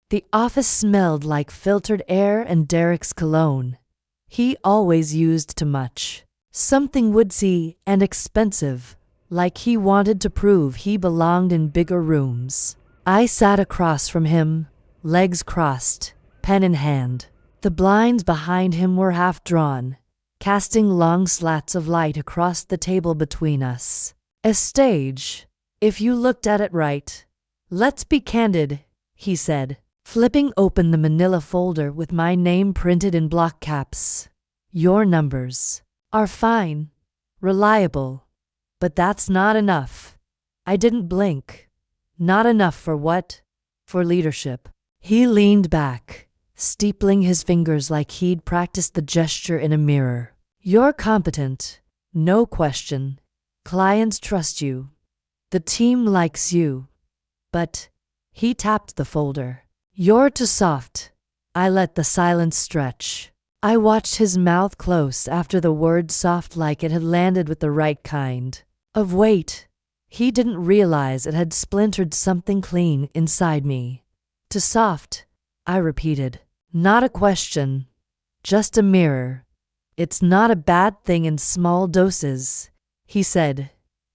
The office smelled like filtered air and Derek's cologne. He always used too much. Something woodsy and expensive, like he wanted to prove he belonged in bigger rooms. I sat across from him, legs crossed, pen in hand. The blinds behind him were half drawn, casting long slats of light across the table between us. A stage, if you looked at it right. Let's be candid, he said, flipping open the manila folder with my name printed in block caps. Your numbers are fine, reliable, but that's not enough. I didn't blink. Not enough for what? For leadership. He leaned back, steepling his fingers like he'd practiced the gesture in a mirror. You're competent, no question. Clients trust you. The team likes you. But, he tapped the folder. You're too soft. I let the silence stretch. I watched his mouth close after the word soft, like it had landed with the right kind of weight. He didn't realize it had splintered something clean inside me. Too soft, I repeated. Not a question. Just a mirror. It's not a bad thing in small doses, he said,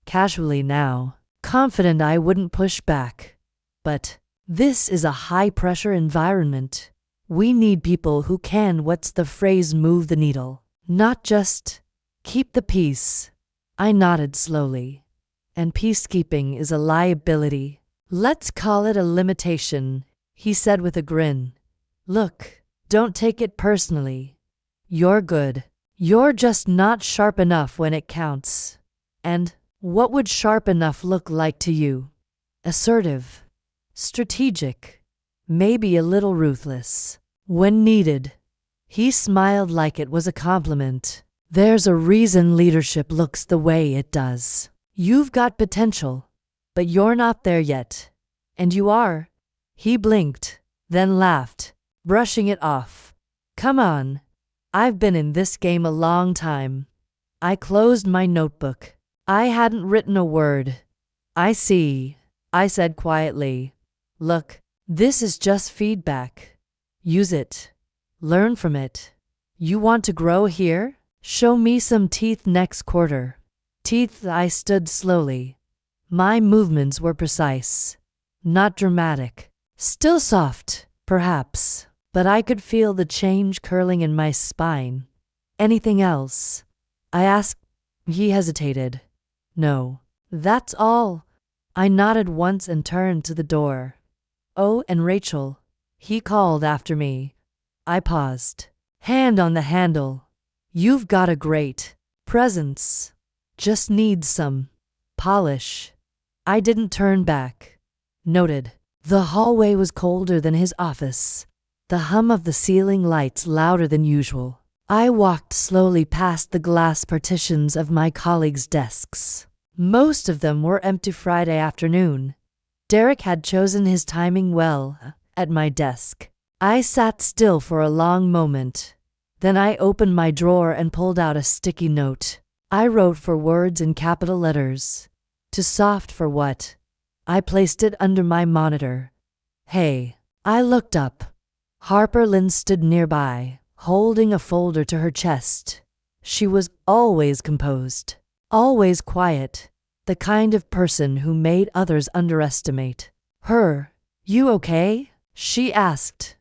casually now, confident I wouldn't push back. But this is a high-pressure environment. We need people who can, what's the phrase, move the needle. Not just keep the peace. I nodded slowly. And peacekeeping is a liability. Let's call it a limitation, he said with a grin. Look, don't take it personally. You're good. You're just not sharp enough when it counts. And what would sharp enough look like to you? Assertive. Strategic. Maybe a little ruthless. When needed. He smiled like it was a compliment. There's a reason leadership looks the way it does. You've got potential, but you're not there yet. And you are. He blinked, then laughed, brushing it off. Come on. I've been in this game a long time. I closed my notebook. I hadn't written a word. I see, I said quietly. Look, this is just feedback. Use it. Learn from it. You want to grow here? Show me some teeth next quarter. Teeth. I stood slowly. My movements were precise. Not dramatic. Still soft, perhaps, but I could feel the change curling in my spine. Anything else? I asked. He hesitated. No. That's all. I nodded once and turned to the door. Oh, and Rachel, he called after me. I paused. Hand on the handle. You've got a great presence. Just needs some polish. I didn't turn back. Noted. The hallway was colder than his office. The hum of the ceiling lights louder than usual. I walked slowly past the glass partitions of my colleagues' desks. Most of them were empty. Friday afternoon. Derek had chosen his timing well. At my desk, I sat still for a long moment. Then I opened my drawer and pulled out a sticky note. I wrote for words in capital letters. Too soft for what? I placed it under my monitor. Hey. I looked up. Harper Lynn stood nearby, holding a folder to her chest. She was always composed, always quiet, the kind of person who made others underestimate her. You okay? She asked.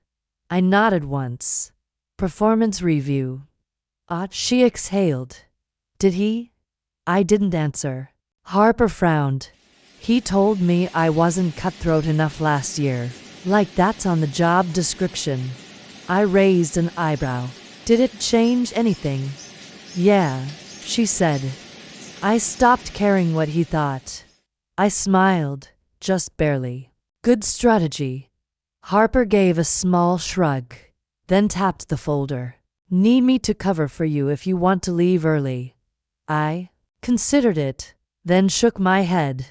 I nodded once. Performance review. She exhaled. Did he? I didn't answer. Harper frowned. He told me I wasn't cutthroat enough last year. Like that's on the job description. I raised an eyebrow. Did it change anything? Yeah, she said. I stopped caring what he thought. I smiled, just barely. Good strategy. Harper gave a small shrug, then tapped the folder. Need me to cover for you if you want to leave early. I considered it, then shook my head.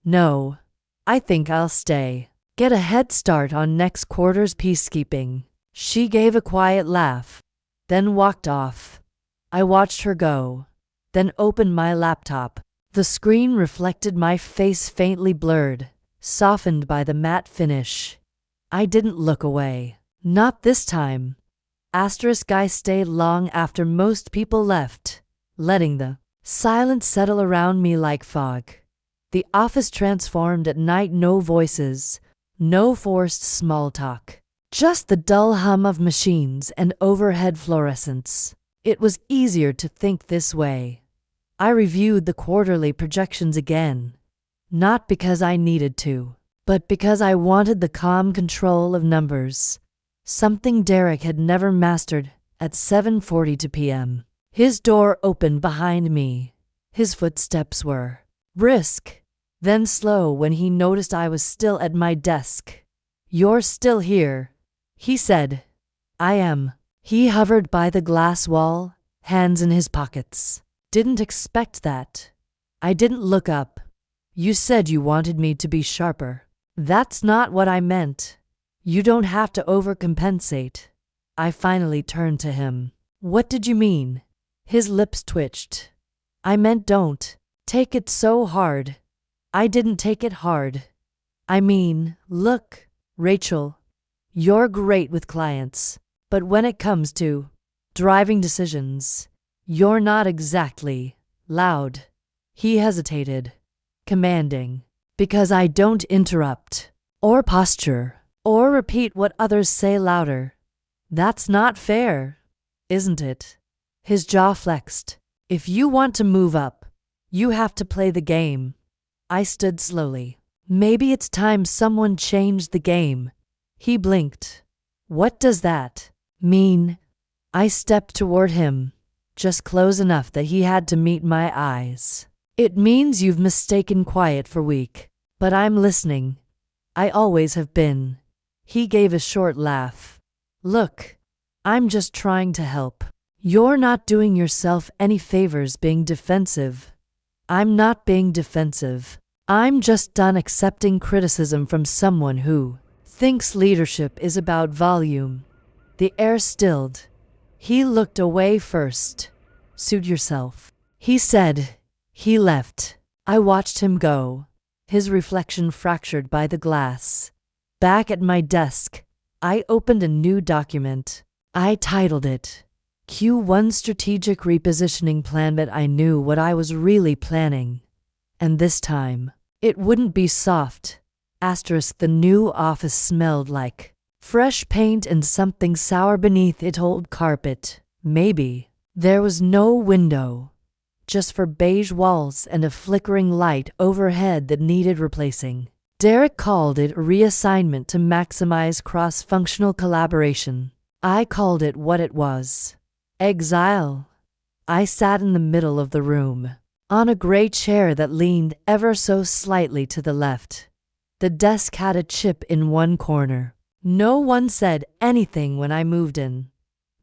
No, I think I'll stay. Get a head start on next quarter's peacekeeping. She gave a quiet laugh, then walked off. I watched her go, then opened my laptop. The screen reflected my face, faintly blurred, softened by the matte finish. I didn't look away. Not this time. I stayed long after most people left, letting the silence settle around me like fog. The office transformed at night, no voices, no forced small talk. Just the dull hum of machines and overhead fluorescence. It was easier to think this way. I reviewed the quarterly projections again, not because I needed to, but because I wanted the calm control of numbers, something Derek had never mastered. At 7:42 p.m., his door opened behind me. His footsteps were brisk, then slow when he noticed I was still at my desk. "You're still here," he said. "I am." He hovered by the glass wall, hands in his pockets. "Didn't expect that." I didn't look up. "You said you wanted me to be sharper." "That's not what I meant. You don't have to overcompensate." I finally turned to him. "What did you mean?" His lips twitched. "I meant don't take it so hard." I didn't take it hard. "I mean, look, Rachel, you're great with clients, but when it comes to driving decisions, you're not exactly loud." He hesitated. "Commanding. Because I don't interrupt, or posture, or repeat what others say louder. That's not fair, isn't it?" His jaw flexed. "If you want to move up, you have to play the game." I stood slowly. "Maybe it's time someone changed the game." He blinked. "What does that mean?" I stepped toward him, just close enough that he had to meet my eyes. "It means you've mistaken quiet for weak. But I'm listening. I always have been." He gave a short laugh. "Look, I'm just trying to help. You're not doing yourself any favors being defensive." "I'm not being defensive. I'm just done accepting criticism from someone who thinks leadership is about volume." The air stilled. He looked away first. "Suit yourself," he said. He left. I watched him go, his reflection fractured by the glass. Back at my desk, I opened a new document. I titled it Q1 Strategic Repositioning Plan, but I knew what I was really planning. And this time, it wouldn't be soft. The new office smelled like fresh paint and something sour beneath it, old carpet, maybe. There was no window, just for beige walls and a flickering light overhead that needed replacing. Derek called it a reassignment to maximize cross-functional collaboration. I called it what it was: exile. I sat in the middle of the room, on a gray chair that leaned ever so slightly to the left. The desk had a chip in one corner. No one said anything when I moved in.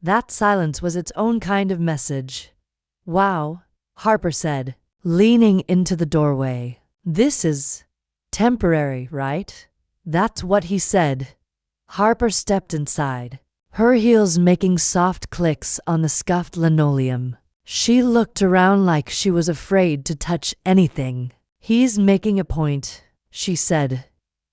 That silence was its own kind of message. "Wow," Harper said, leaning into the doorway. "This is temporary, right?" That's what he said. Harper stepped inside, her heels making soft clicks on the scuffed linoleum. She looked around like she was afraid to touch anything. "He's making a point," she said.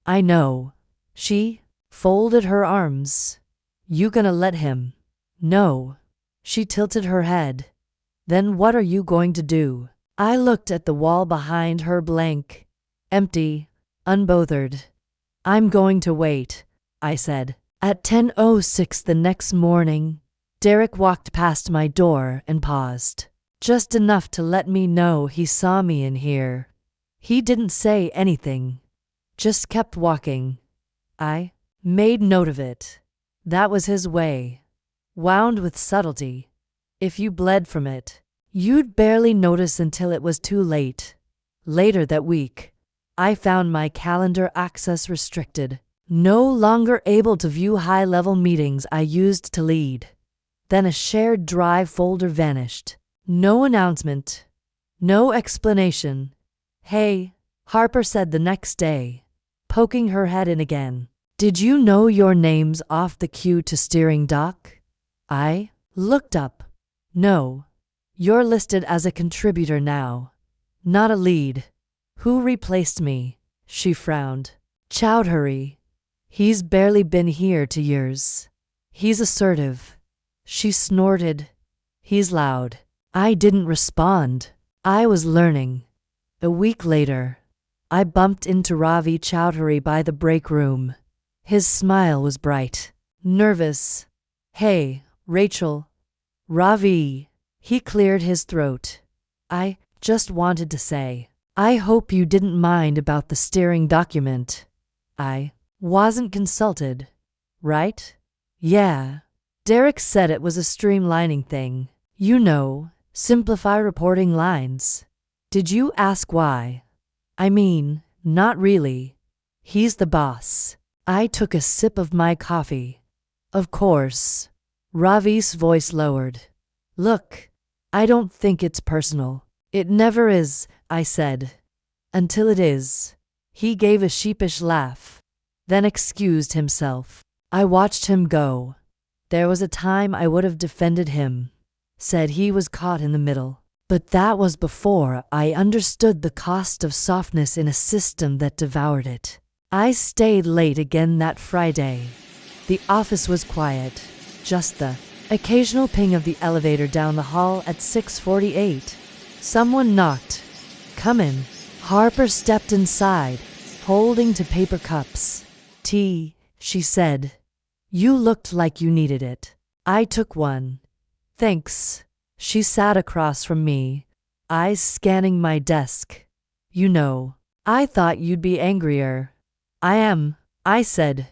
"I know." She folded her arms. "You gonna let him?" "No." She tilted her head. "Then what are you going to do?" I looked at the wall behind her, blank, empty, unbothered. "I'm going to wait," I said. At 10:06 the next morning, Derek walked past my door and paused, just enough to let me know he saw me in here. He didn't say anything, just kept walking. I made note of it. That was his way, wound with subtlety. If you bled from it, you'd barely notice until it was too late. Later that week, I found my calendar access restricted, no longer able to view high-level meetings I used to lead. Then a shared drive folder vanished. No announcement, no explanation. "Hey," Harper said the next day, poking her head in again. "Did you know your name's off the queue to steering dock?" I looked up. "No. You're listed as a contributor now, not a lead." "Who replaced me?" She frowned. "Chowdhury." He's barely been here 2 years. He's assertive. She snorted. He's loud. I didn't respond. I was learning. A week later, I bumped into Ravi Chowdhury by the break room. His smile was bright. Nervous. Hey, Rachel. Ravi. He cleared his throat. I just wanted to say, I hope you didn't mind about the steering document. I wasn't consulted, right? Yeah. Derek said it was a streamlining thing. You know, simplify reporting lines. Did you ask why? I mean, not really. He's the boss. I took a sip of my coffee. Of course. Ravi's voice lowered. Look, I don't think it's personal. It never is, I said. Until it is. He gave a sheepish laugh, then excused himself. I watched him go. There was a time I would have defended him, said he was caught in the middle. But that was before I understood the cost of softness in a system that devoured it. I stayed late again that Friday. The office was quiet, just the occasional ping of the elevator down the hall at 6:48. Someone knocked. Come in. Harper stepped inside, holding two paper cups. Tea, she said. You looked like you needed it. I took one. Thanks. She sat across from me, eyes scanning my desk. You know, I thought you'd be angrier. I am, I said.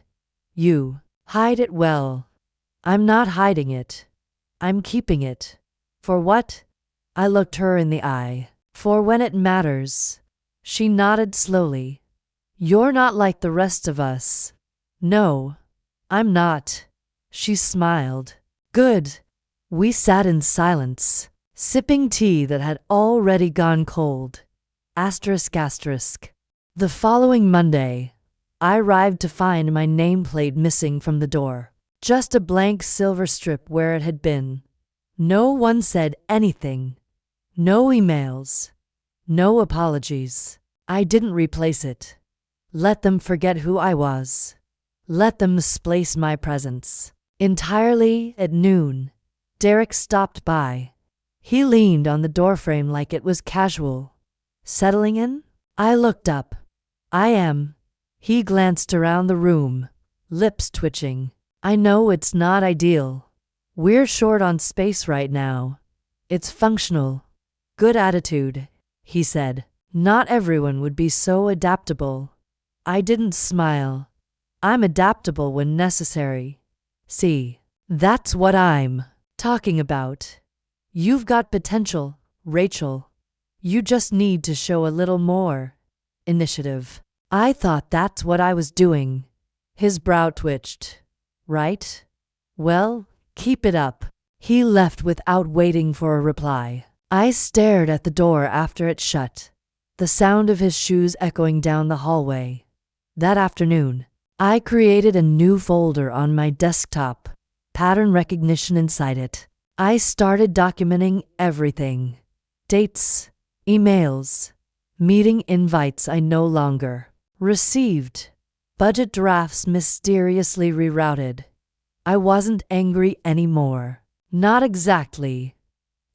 You hide it well. I'm not hiding it. I'm keeping it. For what? I looked her in the eye. For when it matters. She nodded slowly. You're not like the rest of us. No, I'm not. She smiled. Good. We sat in silence, sipping tea that had already gone cold. Asterisk asterisk. The following Monday, I arrived to find my nameplate missing from the door. Just a blank silver strip where it had been. No one said anything. No emails. No apologies. I didn't replace it. Let them forget who I was. Let them misplace my presence. Entirely at noon, Derek stopped by. He leaned on the doorframe like it was casual. Settling in? I looked up. I am. He glanced around the room, lips twitching. I know it's not ideal. We're short on space right now. It's functional. Good attitude, he said. Not everyone would be so adaptable. I didn't smile. I'm adaptable when necessary. See, that's what I'm talking about. You've got potential, Rachel. You just need to show a little more initiative. I thought that's what I was doing. His brow twitched. Right? Well, keep it up. He left without waiting for a reply. I stared at the door after it shut, the sound of his shoes echoing down the hallway. That afternoon, I created a new folder on my desktop, pattern recognition inside it. I started documenting everything. Dates, emails, meeting invites I no longer received, budget drafts mysteriously rerouted. I wasn't angry anymore. Not exactly.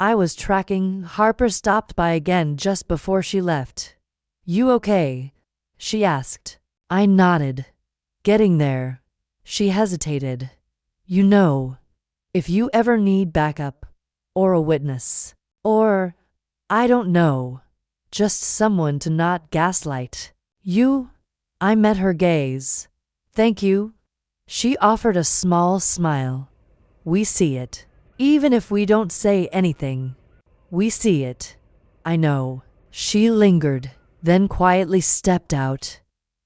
I was tracking. Harper stopped by again just before she left. You okay? She asked. I nodded. Getting there. She hesitated. You know, if you ever need backup, or a witness, or, I don't know, just someone to not gaslight. You? I met her gaze. Thank you. She offered a small smile. We see it. Even if we don't say anything, we see it. I know. She lingered, then quietly stepped out.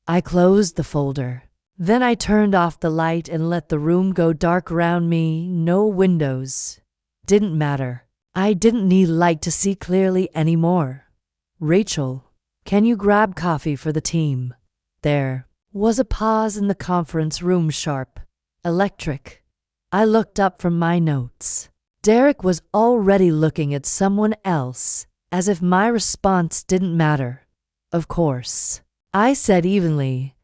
I closed the folder. Then I turned off the light and let the room go dark around me. No windows. Didn't matter. I didn't need light to see clearly anymore. Rachel, can you grab coffee for the team? There was a pause in the conference room, sharp, electric. I looked up from my notes. Derek was already looking at someone else, as if my response didn't matter. Of course. I said evenly.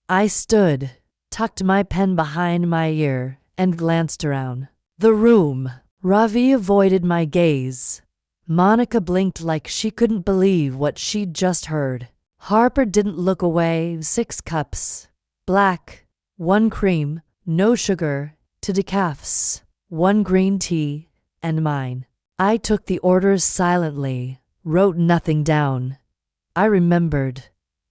I stood. tucked my pen behind my ear, and glanced around the room. Ravi avoided my gaze. Monica blinked like she couldn't believe what she'd just heard. Harper didn't look away. 6 cups. Black. 1 cream, no sugar, 2 decafs, 1 green tea, and mine. I took the orders silently, wrote nothing down. I remembered.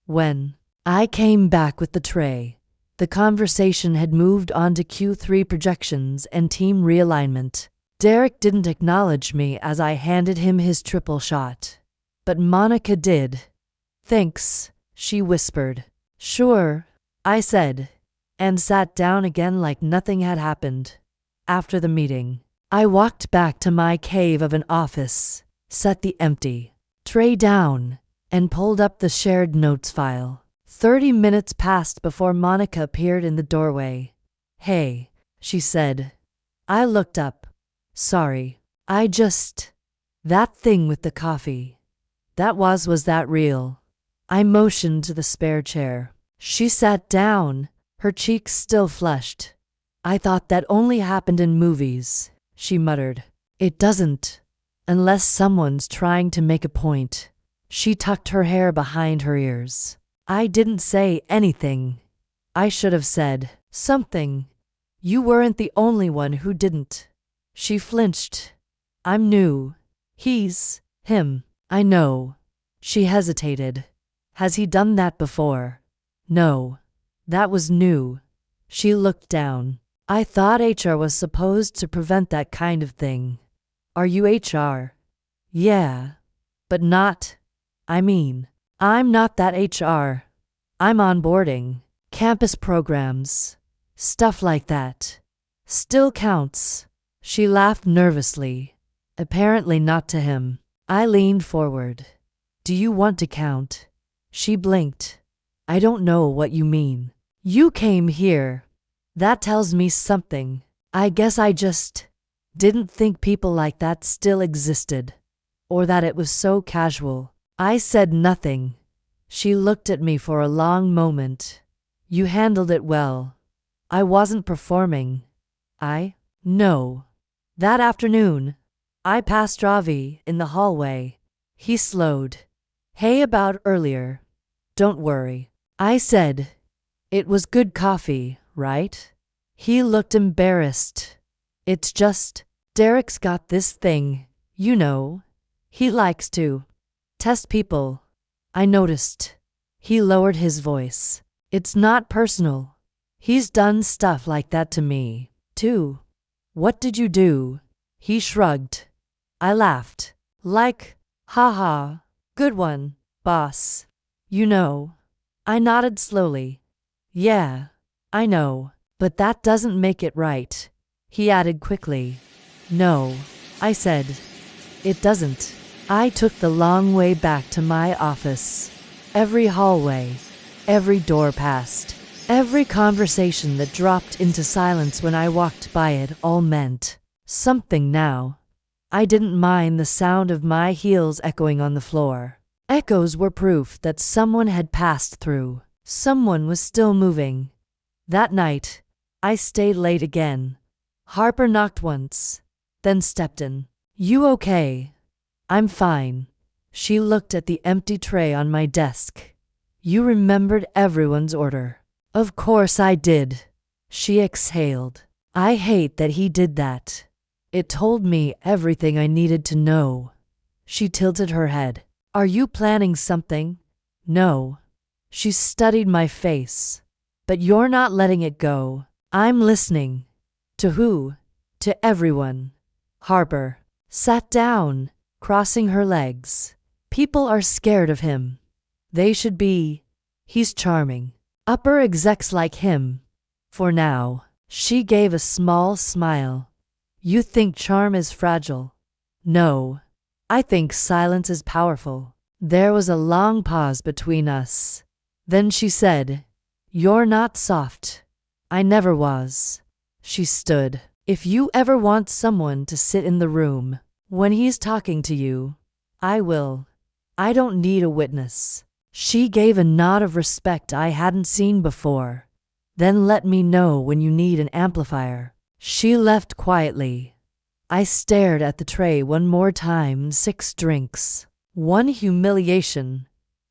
When I came back with the tray, the conversation had moved on to Q3 projections and team realignment. Derek didn't acknowledge me as I handed him his triple shot. But Monica did. "Thanks," she whispered. "Sure," I said, and sat down again like nothing had happened. After the meeting, I walked back to my cave of an office, set the empty tray down, and pulled up the shared notes file. 30 minutes passed before Monica appeared in the doorway. "Hey," she said. I looked up. "Sorry, that thing with the coffee. Was that real?" I motioned to the spare chair. She sat down, her cheeks still flushed. "I thought that only happened in movies," she muttered. "It doesn't, unless someone's trying to make a point." She tucked her hair behind her ears. I didn't say anything. I should have said something. "You weren't the only one who didn't." She flinched. "I'm new." Him. "I know." She hesitated. "Has he done that before?" "No. That was new." She looked down. "I thought HR was supposed to prevent that kind of thing." "Are you HR?" "Yeah. But not. I'm not that HR. I'm onboarding, campus programs, stuff like that. Still counts." She laughed nervously, apparently not to him. I leaned forward. "Do you want to count?" She blinked. "I don't know what you mean." "You came here. That tells me something. I guess I just didn't think people like that still existed, or that it was so casual." I said nothing. She looked at me for a long moment. "You handled it well." "I wasn't performing." No. That afternoon, I passed Ravi in the hallway. He slowed. "Hey, about earlier." "Don't worry," I said. "It was good coffee, right?" He looked embarrassed. "It's just, Derek's got this thing, you know. He likes to test people." I noticed. He lowered his voice. "It's not personal. He's done stuff like that to me, too." "What did you do?" He shrugged. I laughed. Haha, good one, boss. You know. I nodded slowly. "Yeah, I know, but that doesn't make it right," he added quickly. "No," I said. "It doesn't." I took the long way back to my office. Every hallway, every door passed, every conversation that dropped into silence when I walked by it all meant something now. I didn't mind the sound of my heels echoing on the floor. Echoes were proof that someone had passed through. Someone was still moving. That night, I stayed late again. Harper knocked once, then stepped in. "You okay?" "I'm fine." She looked at the empty tray on my desk. "You remembered everyone's order." "Of course I did." She exhaled. "I hate that he did that. It told me everything I needed to know." She tilted her head. "Are you planning something?" "No." She studied my face. "But you're not letting it go." "I'm listening." "To who?" "To everyone." Harper sat down, crossing her legs. "People are scared of him. They should be. He's charming. Upper execs like him. For now." She gave a small smile. "You think charm is fragile?" "No. I think silence is powerful." There was a long pause between us. Then she said, "You're not soft." "I never was." She stood. "If you ever want someone to sit in the room when he's talking to you, I will. I don't need a witness." She gave a nod of respect I hadn't seen before. Then let me know when you need an amplifier. She left quietly. I stared at the tray one more time. 6 drinks. 1 humiliation.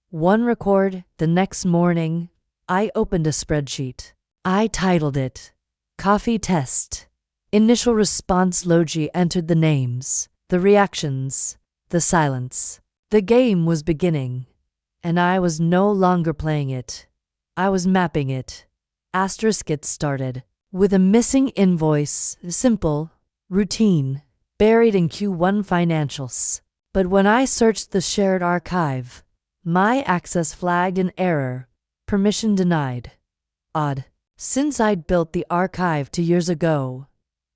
1 record. The next morning, I opened a spreadsheet. I titled it, Coffee Test. Initial response. Logi entered the names, the reactions, the silence. The game was beginning, and I was no longer playing it. I was mapping it. It started with a missing invoice, simple, routine, buried in Q1 financials. But when I searched the shared archive, my access flagged an error, permission denied. Odd. Since I'd built the archive 2 years ago,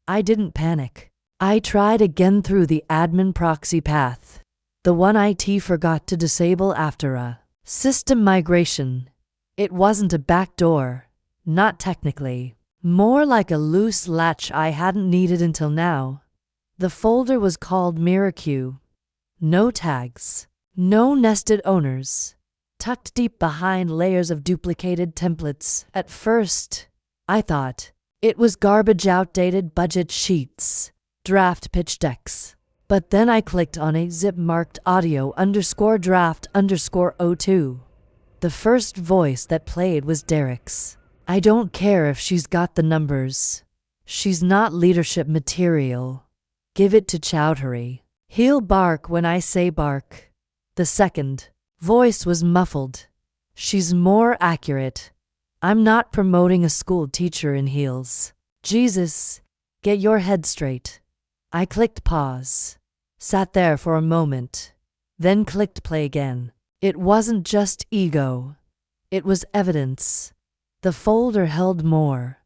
I didn't panic. I tried again through the admin proxy path, the one IT forgot to disable after a system migration. It wasn't a backdoor, not technically, more like a loose latch I hadn't needed until now. The folder was called MirrorQ. No tags, no nested owners, tucked deep behind layers of duplicated templates. At first, I thought it was garbage, outdated budget sheets, draft pitch decks. But then I clicked on a zip marked audio_draft_02. The first voice that played was Derek's. I don't care if she's got the numbers. She's not leadership material. Give it to Chowdhury. He'll bark when I say bark. The second voice was muffled. She's more accurate. I'm not promoting a school teacher in heels. Jesus, get your head straight. I clicked pause, sat there for a moment, then clicked play again. It wasn't just ego. It was evidence. The folder held more.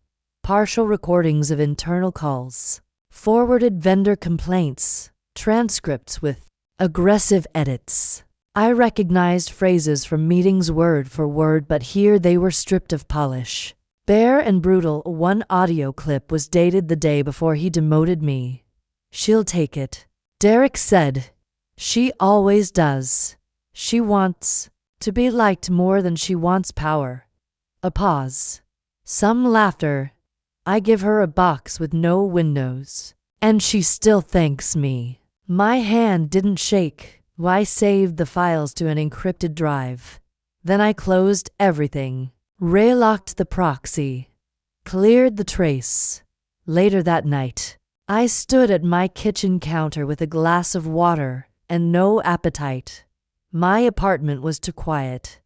Partial recordings of internal calls, forwarded vendor complaints, transcripts with aggressive edits. I recognized phrases from meetings word for word, but here they were stripped of polish. Bare and brutal. One audio clip was dated the day before he demoted me. She'll take it, Derek said. She always does. She wants to be liked more than she wants power. A pause. Some laughter. I give her a box with no windows, and she still thanks me. My hand didn't shake. I saved the files to an encrypted drive. Then I closed everything, relocked the proxy, cleared the trace. Later that night, I stood at my kitchen counter with a glass of water and no appetite. My apartment was too quiet.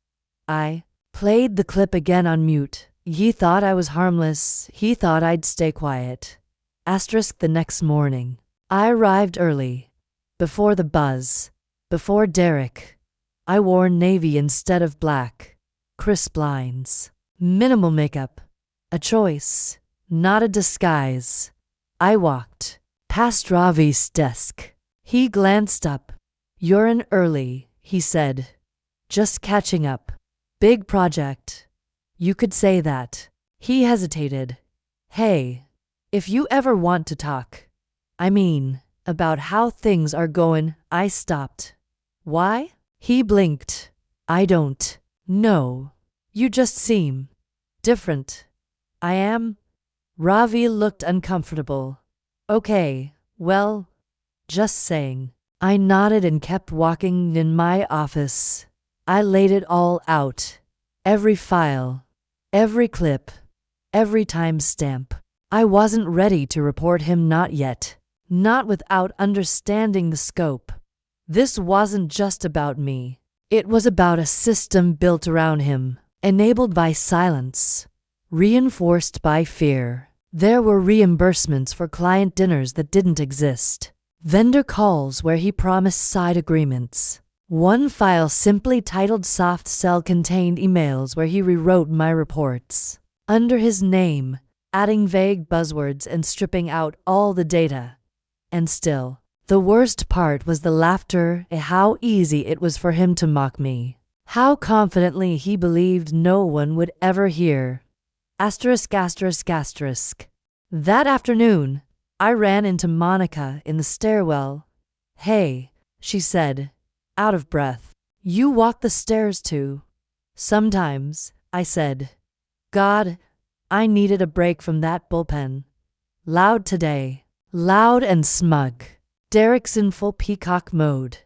I played the clip again on mute. He thought I was harmless. He thought I'd stay quiet. The next morning, I arrived early, before the buzz, before Derek. I wore navy instead of black, crisp lines, minimal makeup, a choice, not a disguise. I walked past Ravi's desk. He glanced up. You're in early, he said. Just catching up. Big project. You could say that. He hesitated. Hey, if you ever want to talk, I mean, about how things are going. I stopped. Why? He blinked. I don't know. You just seem different. I am? Ravi looked uncomfortable. Okay, well, just saying. I nodded and kept walking. In my office, I laid it all out. Every file, every clip, every timestamp. I wasn't ready to report him, not yet. Not without understanding the scope. This wasn't just about me. It was about a system built around him, enabled by silence, reinforced by fear. There were reimbursements for client dinners that didn't exist. Vendor calls where he promised side agreements. One file simply titled Soft Sell contained emails where he rewrote my reports under his name, adding vague buzzwords and stripping out all the data. And still, the worst part was the laughter. How easy it was for him to mock me. How confidently he believed no one would ever hear. That afternoon, I ran into Monica in the stairwell. Hey, she said, out of breath. You walk the stairs too? Sometimes, I said. God, I needed a break from that bullpen. Loud today. Loud and smug. Derek's in full peacock mode.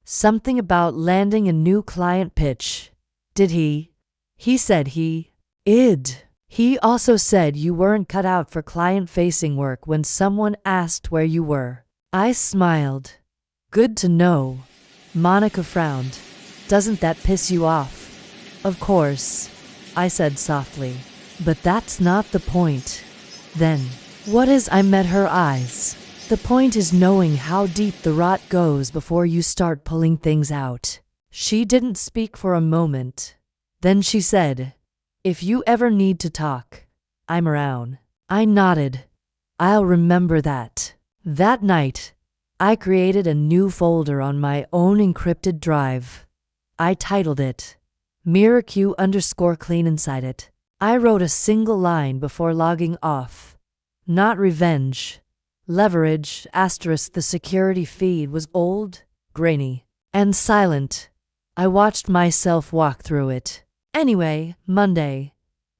Something about landing a new client pitch. Did he? He said id. He also said you weren't cut out for client-facing work when someone asked where you were. I smiled. Good to know. Monica frowned. Doesn't that piss you off? Of course, I said softly. But that's not the point. Then, what is? I met her eyes. The point is knowing how deep the rot goes before you start pulling things out. She didn't speak for a moment. Then she said, if you ever need to talk, I'm around. I nodded. I'll remember that. That night, I created a new folder on my own encrypted drive. I titled it MirrorQ_clean. Inside it, I wrote a single line before logging off. Not revenge. Leverage, *. The security feed was old, grainy, and silent. I watched myself walk through it. Anyway, Monday,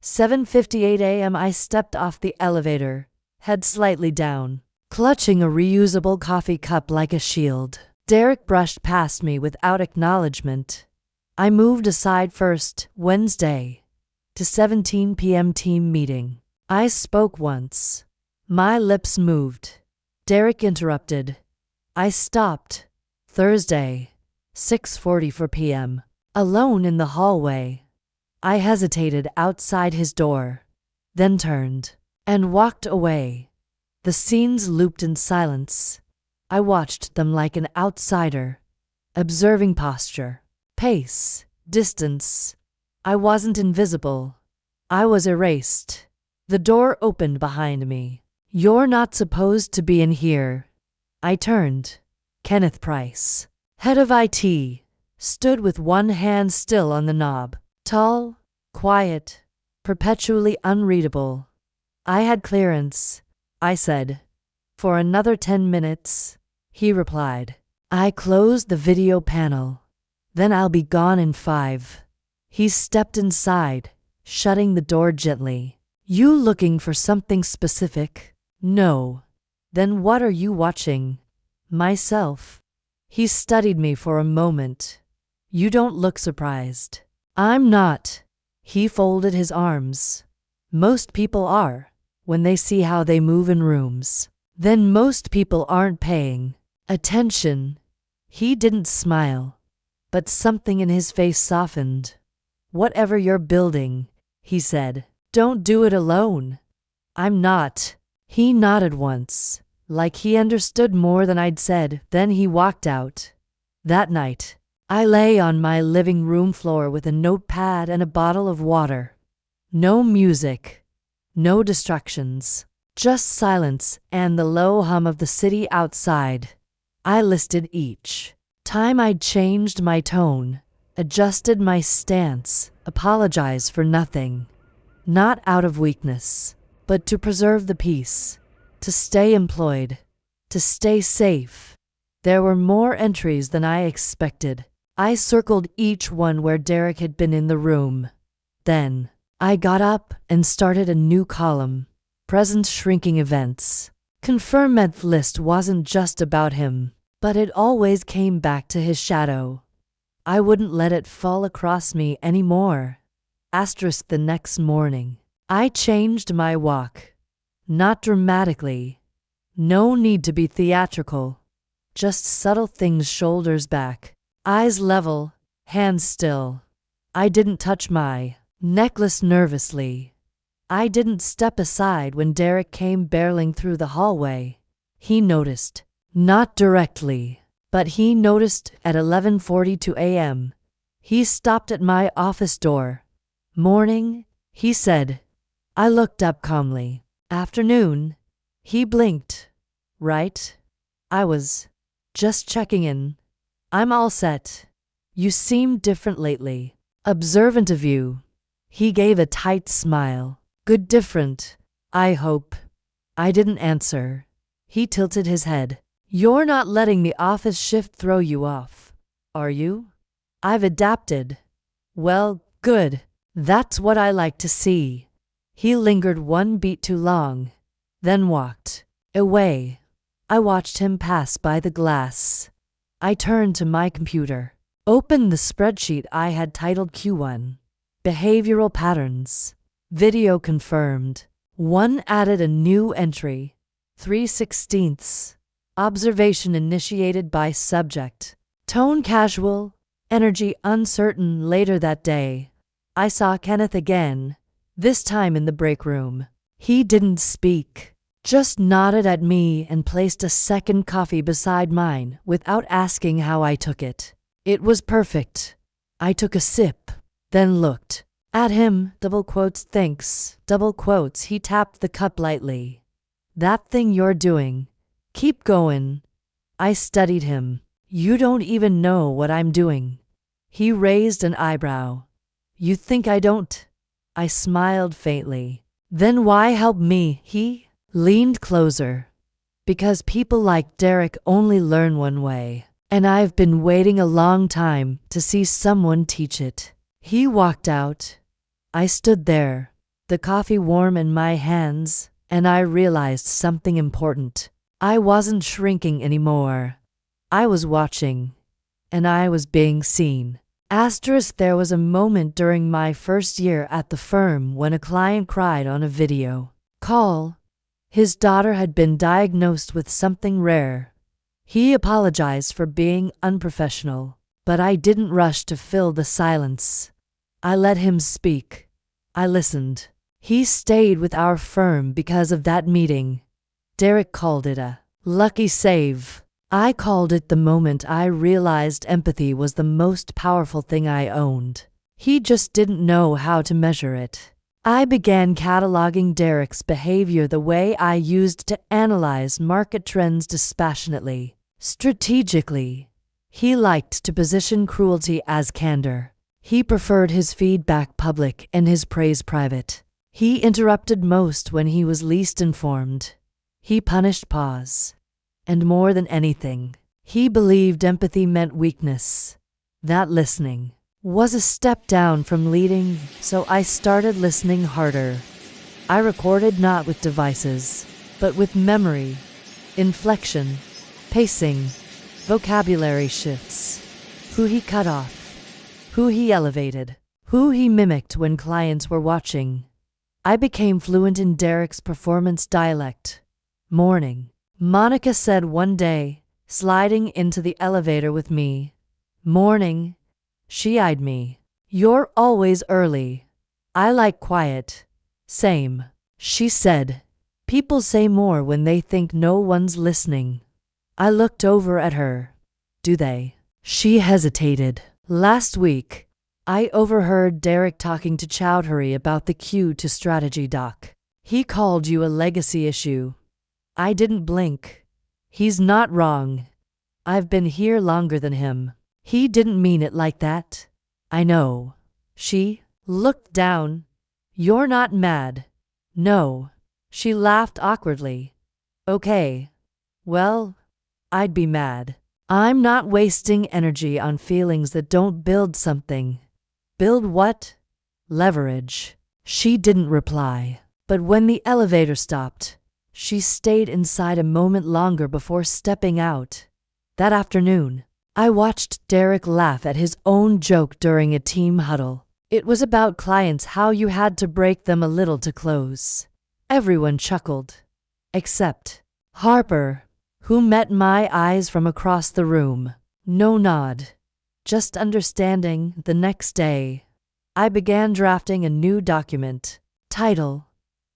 7:58 a.m. I stepped off the elevator, head slightly down, clutching a reusable coffee cup like a shield. Derek brushed past me without acknowledgement. I moved aside first, Wednesday, to 7 p.m. team meeting. I spoke once. My lips moved. Derek interrupted. I stopped. Thursday, 6:44 p.m. Alone in the hallway. I hesitated outside his door, then turned and walked away. The scenes looped in silence. I watched them like an outsider, observing posture, pace, distance. I wasn't invisible. I was erased. The door opened behind me. You're not supposed to be in here. I turned. Kenneth Price, head of IT, stood with one hand still on the knob. Tall, quiet, perpetually unreadable. I had clearance, I said. For another 10 minutes, he replied. I closed the video panel. Then I'll be gone in 5. He stepped inside, shutting the door gently. You looking for something specific? No. Then what are you watching? Myself. He studied me for a moment. You don't look surprised. I'm not. He folded his arms. Most people are, when they see how they move in rooms. Then most people aren't paying attention. He didn't smile, but something in his face softened. Whatever you're building, he said, don't do it alone. I'm not. He nodded once, like he understood more than I'd said. Then he walked out. That night, I lay on my living room floor with a notepad and a bottle of water. No music, no distractions, just silence and the low hum of the city outside. I listed each time I'd changed my tone, adjusted my stance, apologized for nothing. Not out of weakness, but to preserve the peace, to stay employed, to stay safe. There were more entries than I expected. I circled each one where Derek had been in the room. Then, I got up and started a new column. Present shrinking events. Confirmed list wasn't just about him, but it always came back to his shadow. I wouldn't let it fall across me anymore. * The next morning, I changed my walk. Not dramatically. No need to be theatrical. Just subtle things, shoulders back, eyes level, hands still. I didn't touch my necklace nervously. I didn't step aside when Derek came barreling through the hallway. He noticed. Not directly, but he noticed at 11:42 a.m. He stopped at my office door. Morning, he said. I looked up calmly. Afternoon, he blinked. Right? I was just checking in. I'm all set. You seem different lately. Observant of you. He gave a tight smile. Good different, I hope. I didn't answer. He tilted his head. You're not letting the office shift throw you off, are you? I've adapted. Well, good. That's what I like to see. He lingered one beat too long, then walked away. I watched him pass by the glass. I turned to my computer, opened the spreadsheet I had titled Q1. Behavioral patterns. Video confirmed. One added a new entry. 3/16. Observation initiated by subject. Tone casual. Energy uncertain. Later that day, I saw Kenneth again, this time in the break room. He didn't speak, just nodded at me and placed a second coffee beside mine without asking how I took it. It was perfect. I took a sip, then looked at him, double quotes, thanks, double quotes. He tapped the cup lightly. That thing you're doing, keep going. I studied him. You don't even know what I'm doing. He raised an eyebrow. You think I don't? I smiled faintly. Then why help me? He leaned closer. Because people like Derek only learn one way, and I've been waiting a long time to see someone teach it. He walked out. I stood there, the coffee warm in my hands, and I realized something important. I wasn't shrinking anymore. I was watching, and I was being seen. There was a moment during my first year at the firm when a client cried on a video call. His daughter had been diagnosed with something rare. He apologized for being unprofessional, but I didn't rush to fill the silence. I let him speak. I listened. He stayed with our firm because of that meeting. Derek called it a lucky save. I called it the moment I realized empathy was the most powerful thing I owned. He just didn't know how to measure it. I began cataloging Derek's behavior the way I used to analyze market trends dispassionately, strategically. He liked to position cruelty as candor. He preferred his feedback public and his praise private. He interrupted most when he was least informed. He punished pause. And more than anything, he believed empathy meant weakness. That listening was a step down from leading, so I started listening harder. I recorded not with devices, but with memory, inflection, pacing, vocabulary shifts. Who he cut off, who he elevated, who he mimicked when clients were watching. I became fluent in Derek's performance dialect. Morning, Monica said one day, sliding into the elevator with me. Morning. She eyed me. You're always early. I like quiet. Same. She said. People say more when they think no one's listening. I looked over at her. Do they? She hesitated. Last week, I overheard Derek talking to Chowdhury about the Q to strategy doc. He called you a legacy issue. I didn't blink. He's not wrong. I've been here longer than him. He didn't mean it like that. I know. She looked down. You're not mad. No. She laughed awkwardly. Okay. Well, I'd be mad. I'm not wasting energy on feelings that don't build something. Build what? Leverage. She didn't reply. But when the elevator stopped, she stayed inside a moment longer before stepping out. That afternoon, I watched Derek laugh at his own joke during a team huddle. It was about clients, how you had to break them a little to close. Everyone chuckled. Except Harper, who met my eyes from across the room. No nod. Just understanding. The next day, I began drafting a new document. Title: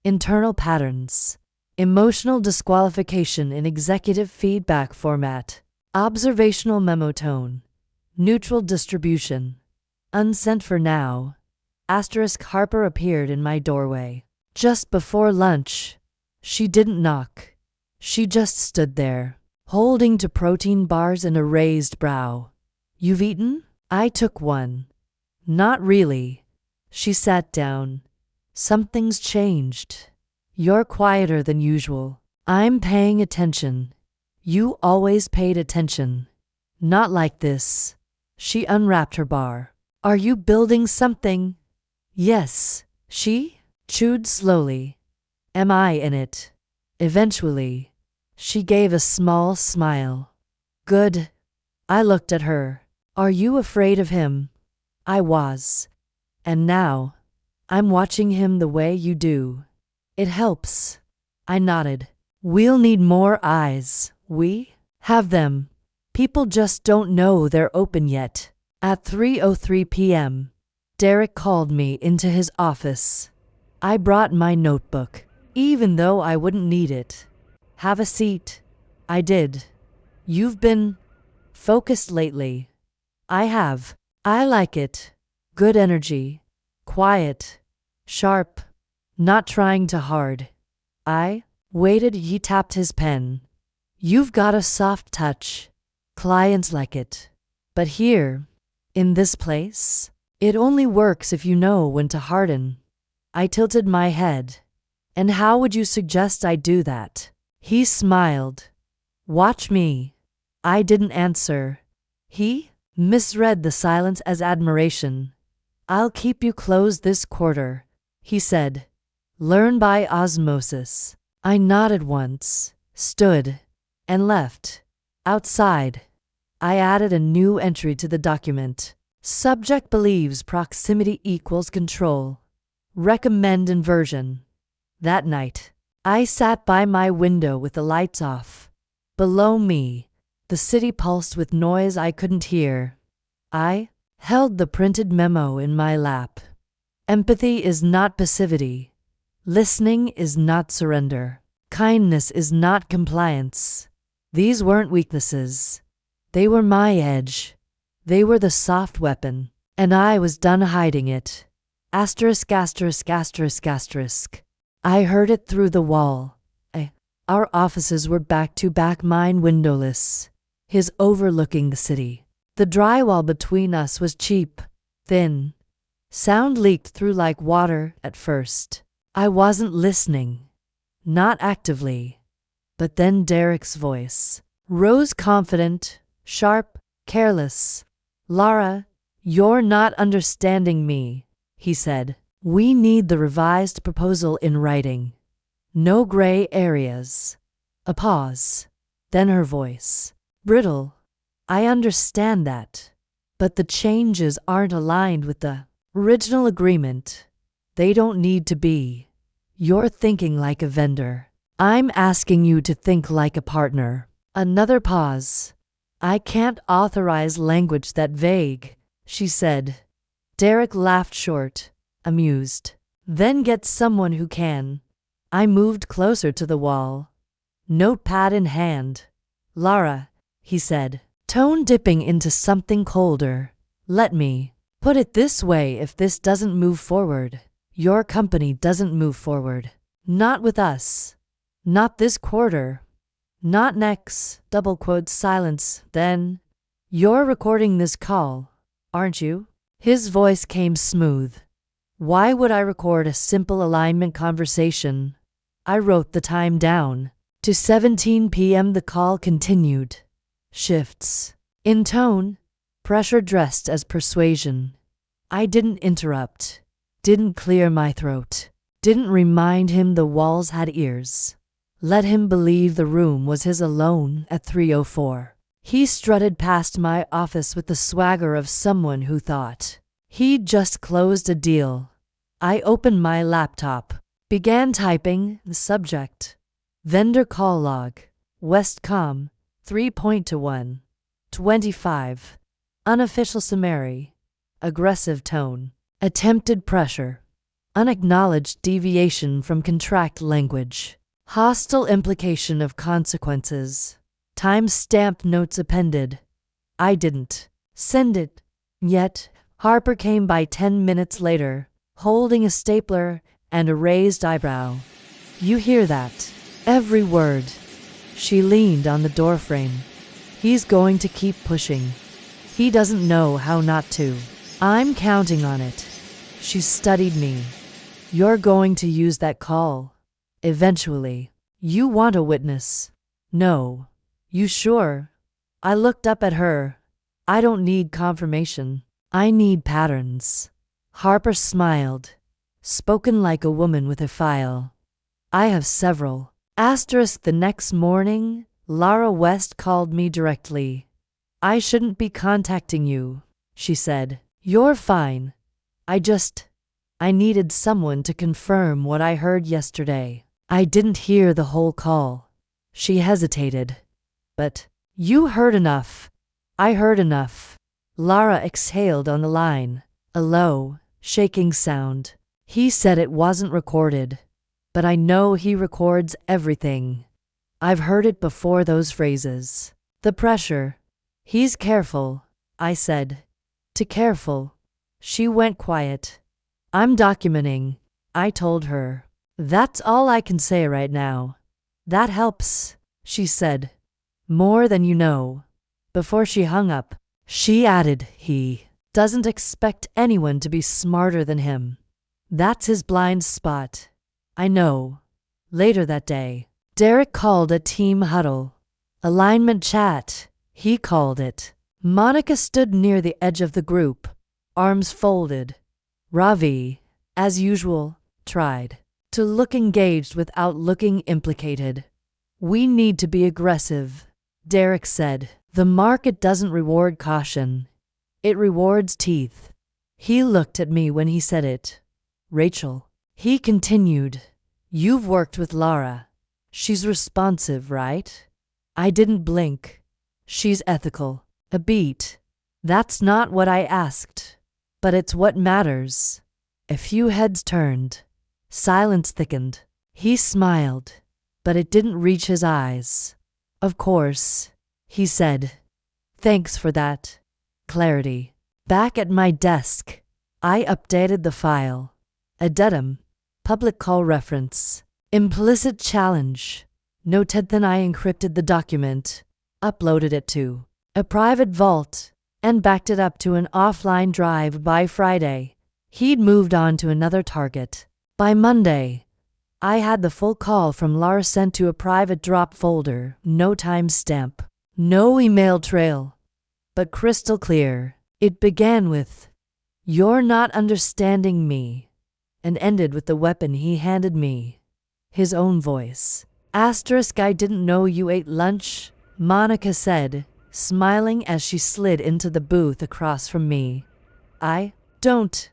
Internal Patterns. Emotional disqualification in executive feedback format. Observational memo tone. Neutral distribution. Unsent for now. Harper appeared in my doorway. Just before lunch. She didn't knock. She just stood there, holding to protein bars and a raised brow. You've eaten? I took one. Not really. She sat down. Something's changed. You're quieter than usual. I'm paying attention. You always paid attention. Not like this. She unwrapped her bar. Are you building something? Yes. She chewed slowly. Am I in it? Eventually. She gave a small smile. Good. I looked at her. Are you afraid of him? I was. And now, I'm watching him the way you do. It helps. I nodded. We'll need more eyes. We have them. People just don't know they're open yet. At 3:03 p.m., Derek called me into his office. I brought my notebook, even though I wouldn't need it. Have a seat. I did. You've been focused lately. I have. I like it. Good energy. Quiet. Sharp. Not trying too hard. I waited. He tapped his pen. You've got a soft touch. Clients like it. But here, in this place, it only works if you know when to harden. I tilted my head. And how would you suggest I do that? He smiled. Watch me. I didn't answer. He misread the silence as admiration. I'll keep you closed this quarter, he said. Learn by osmosis. I nodded once, stood, and left. Outside, I added a new entry to the document. Subject believes proximity equals control. Recommend inversion. That night, I sat by my window with the lights off. Below me, the city pulsed with noise I couldn't hear. I held the printed memo in my lap. Empathy is not passivity. Listening is not surrender. Kindness is not compliance. These weren't weaknesses. They were my edge. They were the soft weapon, and I was done hiding it. Asterisk, asterisk, asterisk, asterisk. I heard it through the wall. Our offices were back-to-back, mine windowless, his overlooking the city. The drywall between us was cheap, thin. Sound leaked through like water at first. I wasn't listening. Not actively. But then Derek's voice rose, confident, sharp, careless. Lara, you're not understanding me, he said. We need the revised proposal in writing. No gray areas. A pause. Then her voice. Brittle. I understand that. But the changes aren't aligned with the original agreement. They don't need to be. You're thinking like a vendor. I'm asking you to think like a partner. Another pause. I can't authorize language that vague, she said. Derek laughed short, amused. Then get someone who can. I moved closer to the wall. Notepad in hand. Lara, he said, tone dipping into something colder. Let me put it this way: if this doesn't move forward, your company doesn't move forward. Not with us. Not this quarter. Not next. Double quotes, silence. Then, you're recording this call, aren't you? His voice came smooth. Why would I record a simple alignment conversation? I wrote the time down. To 17 p.m. the call continued. Shifts. In tone, pressure dressed as persuasion. I didn't interrupt. Didn't clear my throat. Didn't remind him the walls had ears. Let him believe the room was his alone at 3:04. He strutted past my office with the swagger of someone who thought he'd just closed a deal. I opened my laptop. Began typing the subject. Vendor call log. Westcom. 3.21. Unofficial summary. Aggressive tone. Attempted pressure. Unacknowledged deviation from contract language. Hostile implication of consequences. Time-stamped notes appended. I didn't send it yet. Harper came by 10 minutes later, holding a stapler and a raised eyebrow. You hear that? Every word. She leaned on the doorframe. He's going to keep pushing. He doesn't know how not to. I'm counting on it. She studied me. You're going to use that call. Eventually. You want a witness? No. You sure? I looked up at her. I don't need confirmation. I need patterns. Harper smiled. spoken like a woman with a file. I have several. The next morning, Lara West called me directly. I shouldn't be contacting you, she said. You're fine. I needed someone to confirm what I heard yesterday. I didn't hear the whole call. She hesitated. But you heard enough. I heard enough. Lara exhaled on the line, a low, shaking sound. He said it wasn't recorded. But I know he records everything. I've heard it before, those phrases. The pressure. He's careful, I said. Too careful. She went quiet. I'm documenting, I told her. That's all I can say right now. That helps, she said. More than you know. Before she hung up, she added, he doesn't expect anyone to be smarter than him. That's his blind spot. I know. Later that day, Derek called a team huddle. Alignment chat, he called it. Monica stood near the edge of the group, arms folded. Ravi, as usual, tried to look engaged without looking implicated. We need to be aggressive, Derek said. The market doesn't reward caution. It rewards teeth. He looked at me when he said it. Rachel. He continued. You've worked with Lara. She's responsive, right? I didn't blink. She's ethical. A beat. That's not what I asked. But it's what matters. A few heads turned. Silence thickened. He smiled, but it didn't reach his eyes. Of course, he said. Thanks for that clarity. Back at my desk, I updated the file. Addendum. Public call reference. Implicit challenge. Noted. Then I encrypted the document, uploaded it to a private vault, and backed it up to an offline drive by Friday. He'd moved on to another target. By Monday, I had the full call from Lara sent to a private drop folder, no timestamp, no email trail, but crystal clear. It began with, "You're not understanding me," and ended with the weapon he handed me. His own voice. I didn't know you ate lunch, Monica said, smiling as she slid into the booth across from me. I don't.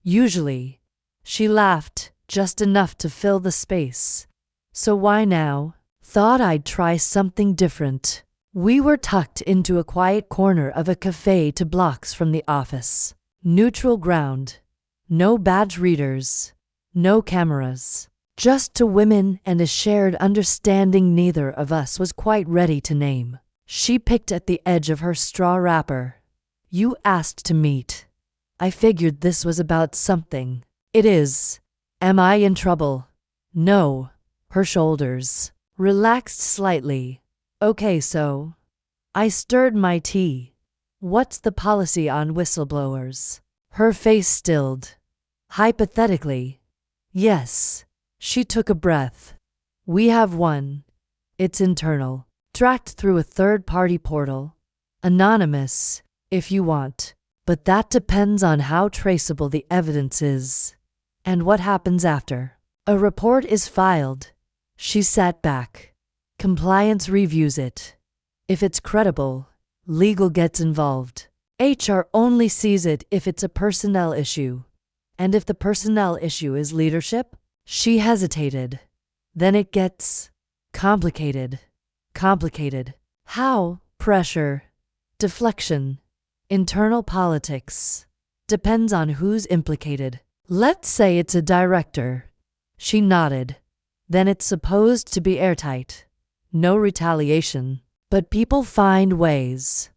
Usually. She laughed, just enough to fill the space. So why now? Thought I'd try something different. We were tucked into a quiet corner of a cafe 2 blocks from the office. Neutral ground. No badge readers. No cameras. Just 2 women and a shared understanding neither of us was quite ready to name. She picked at the edge of her straw wrapper. You asked to meet. I figured this was about something. It is. Am I in trouble? No. Her shoulders relaxed slightly. Okay, so. I stirred my tea. What's the policy on whistleblowers? Her face stilled. Hypothetically. Yes. She took a breath. We have one. It's internal. Tracked through a third-party portal. Anonymous, if you want. But that depends on how traceable the evidence is. And what happens after. A report is filed. She sat back. Compliance reviews it. If it's credible, legal gets involved. HR only sees it if it's a personnel issue. And if the personnel issue is leadership? She hesitated. Then it gets complicated. Complicated. How? Pressure. Deflection. Internal politics. Depends on who's implicated. Let's say it's a director. She nodded. Then it's supposed to be airtight. No retaliation. But people find ways.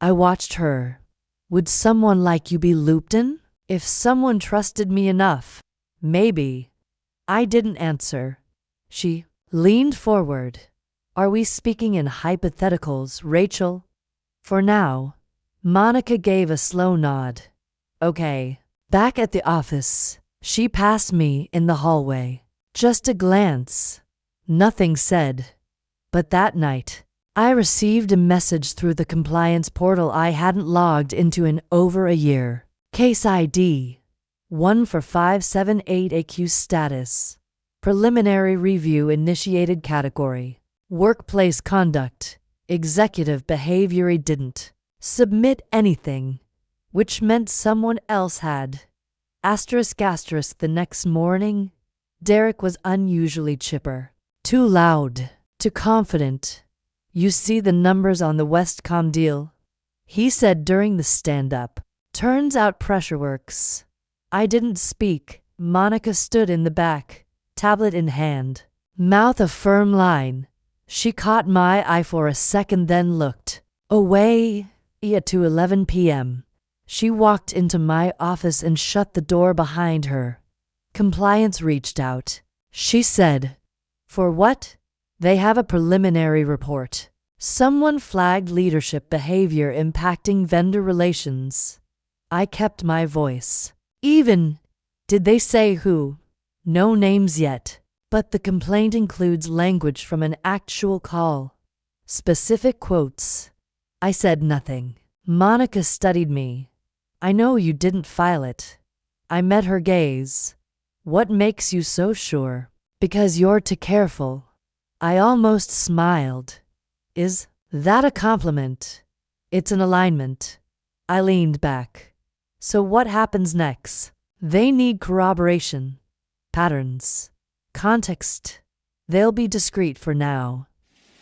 I watched her. Would someone like you be looped in? If someone trusted me enough. Maybe. I didn't answer. She leaned forward. Are we speaking in hypotheticals, Rachel? For now. Monica gave a slow nod. Okay. Back at the office, she passed me in the hallway. Just a glance. Nothing said. But that night, I received a message through the compliance portal I hadn't logged into in over a year. Case ID. 1 for 578 AQ status. Preliminary review initiated category. Workplace conduct. Executive behavior. He didn't submit anything, which meant someone else had. Asterisk. The next morning, Derek was unusually chipper. Too loud. Too confident. You see the numbers on the Westcom deal? He said during the stand-up. Turns out pressure works. I didn't speak. Monica stood in the back, tablet in hand, mouth a firm line. She caught my eye for a second, then looked away. At 2:11 p.m. She walked into my office and shut the door behind her. Compliance reached out. She said, "For what?" "They have a preliminary report. Someone flagged leadership behavior impacting vendor relations." I kept my voice. "Even, did they say who?" "No names yet, but the complaint includes language from an actual call. Specific quotes." I said nothing. Monica studied me. "I know you didn't file it." I met her gaze. "What makes you so sure?" "Because you're too careful." I almost smiled. "Is that a compliment?" "It's an alignment." I leaned back. "So what happens next?" "They need corroboration. Patterns. Context. They'll be discreet for now."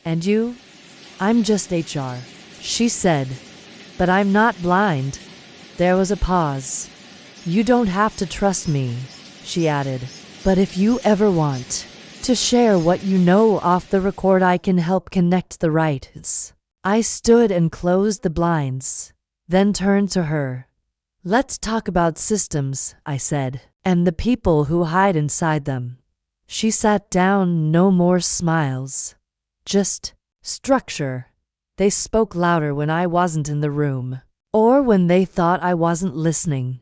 "And you?" "I'm just HR," she said. "But I'm not blind." There was a pause. "You don't have to trust me," she added. "But if you ever want to share what you know off the record, I can help connect the rights." I stood and closed the blinds, then turned to her. "Let's talk about systems," I said, "and the people who hide inside them." She sat down. No more smiles. Just structure. They spoke louder when I wasn't in the room, or when they thought I wasn't listening.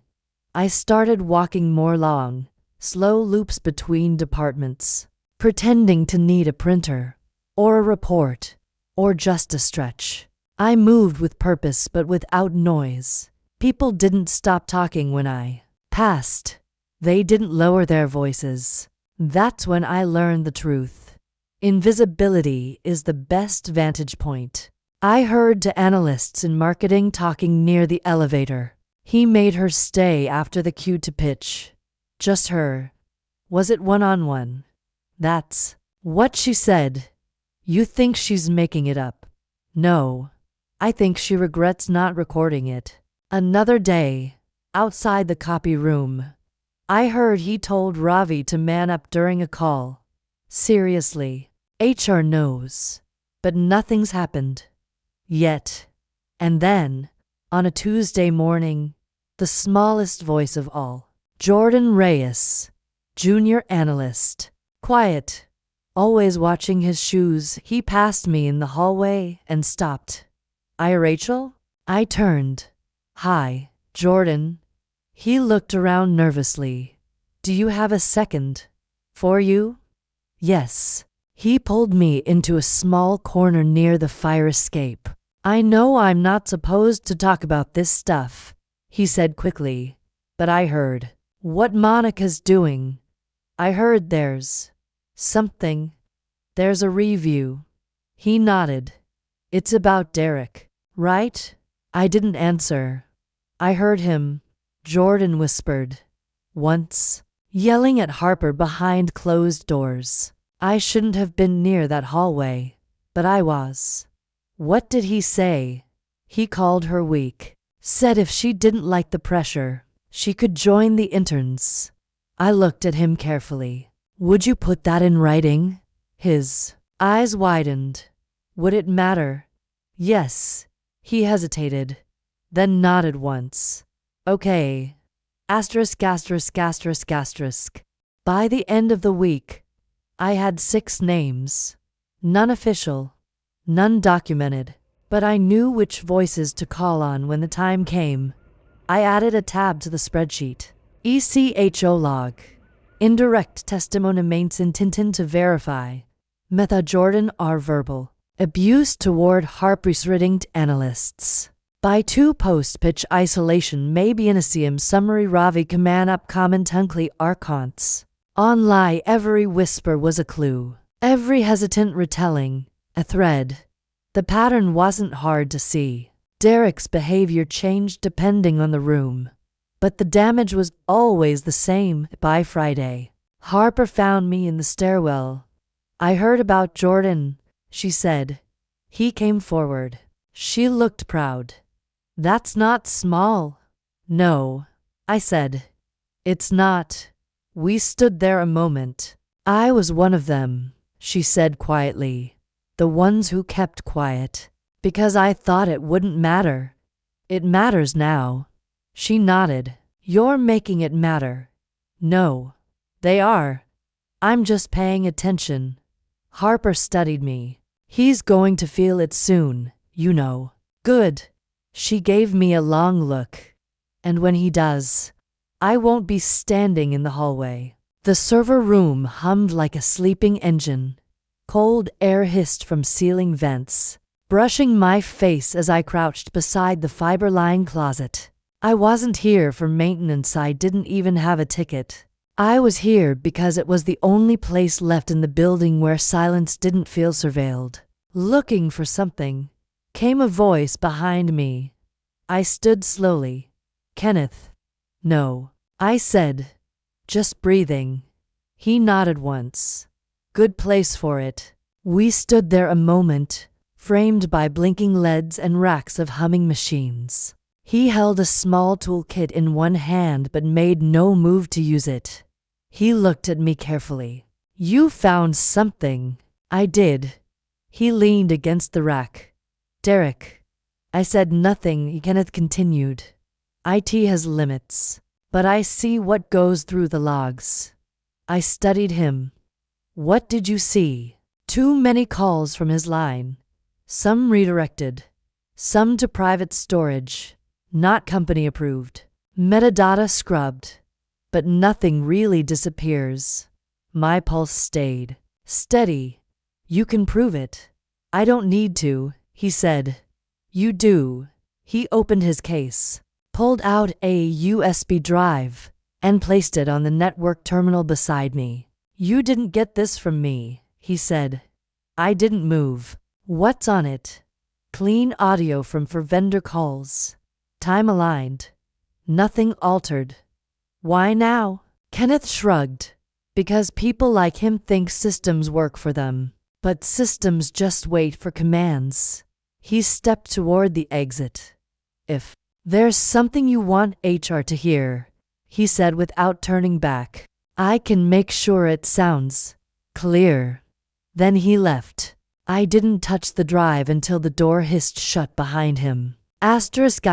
I started walking more long, slow loops between departments, pretending to need a printer, or a report, or just a stretch. I moved with purpose but without noise. People didn't stop talking when I passed. They didn't lower their voices. That's when I learned the truth. Invisibility is the best vantage point. I heard two analysts in marketing talking near the elevator. He made her stay after the cue to pitch. Just her. Was it one-on-one? That's what she said. You think she's making it up? No. I think she regrets not recording it. Another day, outside the copy room, I heard he told Ravi to man up during a call. Seriously, HR knows, but nothing's happened. Yet. And then, on a Tuesday morning, the smallest voice of all, Jordan Reyes, junior analyst, quiet, always watching his shoes. He passed me in the hallway and stopped. "Hi, Rachel?" I turned. "Hi, Jordan." He looked around nervously. "Do you have a second?" "For you?" "Yes." He pulled me into a small corner near the fire escape. "I know I'm not supposed to talk about this stuff," he said quickly, "but I heard what Monica's doing. I heard there's something. There's a review." He nodded. "It's about Derek, right?" I didn't answer. I heard him, Jordan whispered, once, yelling at Harper behind closed doors. I shouldn't have been near that hallway, but I was. What did he say? He called her weak. Said if she didn't like the pressure, she could join the interns. I looked at him carefully. "Would you put that in writing?" His eyes widened. "Would it matter?" "Yes." He hesitated, then nodded once. "Okay. Asterisk. By the end of the week, I had 6 names. None official, none documented, but I knew which voices to call on when the time came. I added a tab to the spreadsheet. ECHO log. Indirect testimony mains intended to verify. Meta Jordan are verbal. Abuse toward Harper's analysts. By 2 post-pitch isolation maybe initium summary ravi command up common tunkly archons. On lie every whisper was a clue. Every hesitant retelling, a thread. The pattern wasn't hard to see. Derek's behavior changed depending on the room. But the damage was always the same. By Friday, Harper found me in the stairwell. I heard about Jordan, she said. He came forward. She looked proud. That's not small. No, I said. It's not. We stood there a moment. I was one of them, she said quietly. The ones who kept quiet. Because I thought it wouldn't matter. It matters now. She nodded. You're making it matter. No, they are. I'm just paying attention. Harper studied me. He's going to feel it soon, you know. Good. She gave me a long look. And when he does, I won't be standing in the hallway. The server room hummed like a sleeping engine. Cold air hissed from ceiling vents, brushing my face as I crouched beside the fiber-lined closet. I wasn't here for maintenance. I didn't even have a ticket. I was here because it was the only place left in the building where silence didn't feel surveilled. Looking for something, came a voice behind me. I stood slowly. Kenneth. No, I said. Just breathing. He nodded once. Good place for it. We stood there a moment, framed by blinking LEDs and racks of humming machines. He held a small toolkit in one hand but made no move to use it. He looked at me carefully. You found something. I did. He leaned against the rack. Derek. I said nothing. Kenneth continued. IT has limits, but I see what goes through the logs. I studied him. What did you see? Too many calls from his line. Some redirected. Some to private storage. Not company approved. Metadata scrubbed. But nothing really disappears. My pulse stayed. Steady. You can prove it. I don't need to, he said. You do. He opened his case, pulled out a USB drive, and placed it on the network terminal beside me. You didn't get this from me, he said. I didn't move. What's on it? Clean audio from for vendor calls. Time aligned. Nothing altered. Why now? Kenneth shrugged. Because people like him think systems work for them. But systems just wait for commands. He stepped toward the exit. If there's something you want HR to hear, he said without turning back, I can make sure it sounds clear. Then he left. I didn't touch the drive until the door hissed shut behind him. I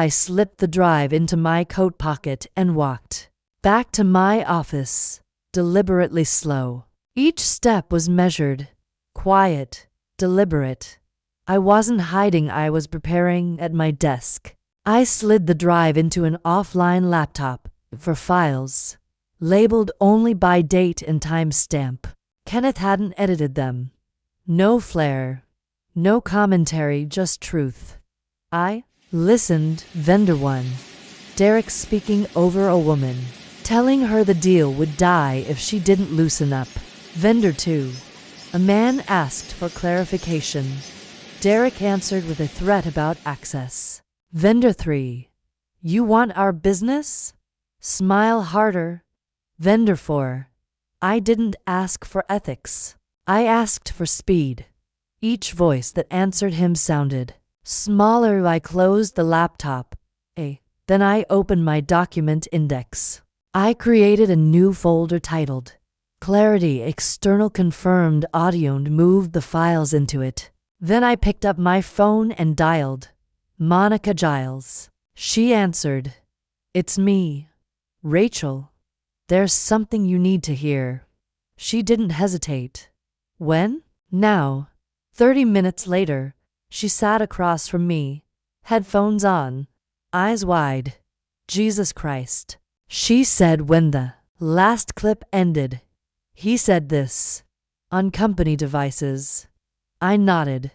slipped the drive into my coat pocket and walked back to my office, deliberately slow. Each step was measured, quiet, deliberate. I wasn't hiding. I was preparing at my desk. I slid the drive into an offline laptop for files, labeled only by date and timestamp. Kenneth hadn't edited them. No flair, no commentary, just truth. I listened. Vendor 1. Derek speaking over a woman, telling her the deal would die if she didn't loosen up. Vendor 2. A man asked for clarification. Derek answered with a threat about access. Vendor 3. You want our business? Smile harder. Vendor 4. I didn't ask for ethics. I asked for speed. Each voice that answered him sounded smaller. I closed the laptop. Then I opened my document index. I created a new folder titled Clarity External Confirmed Audio and moved the files into it. Then I picked up my phone and dialed Monica Giles. She answered. It's me, Rachel. There's something you need to hear. She didn't hesitate. When? Now. 30 minutes later, she sat across from me, headphones on, eyes wide. Jesus Christ, she said when the last clip ended. He said this. On company devices. I nodded.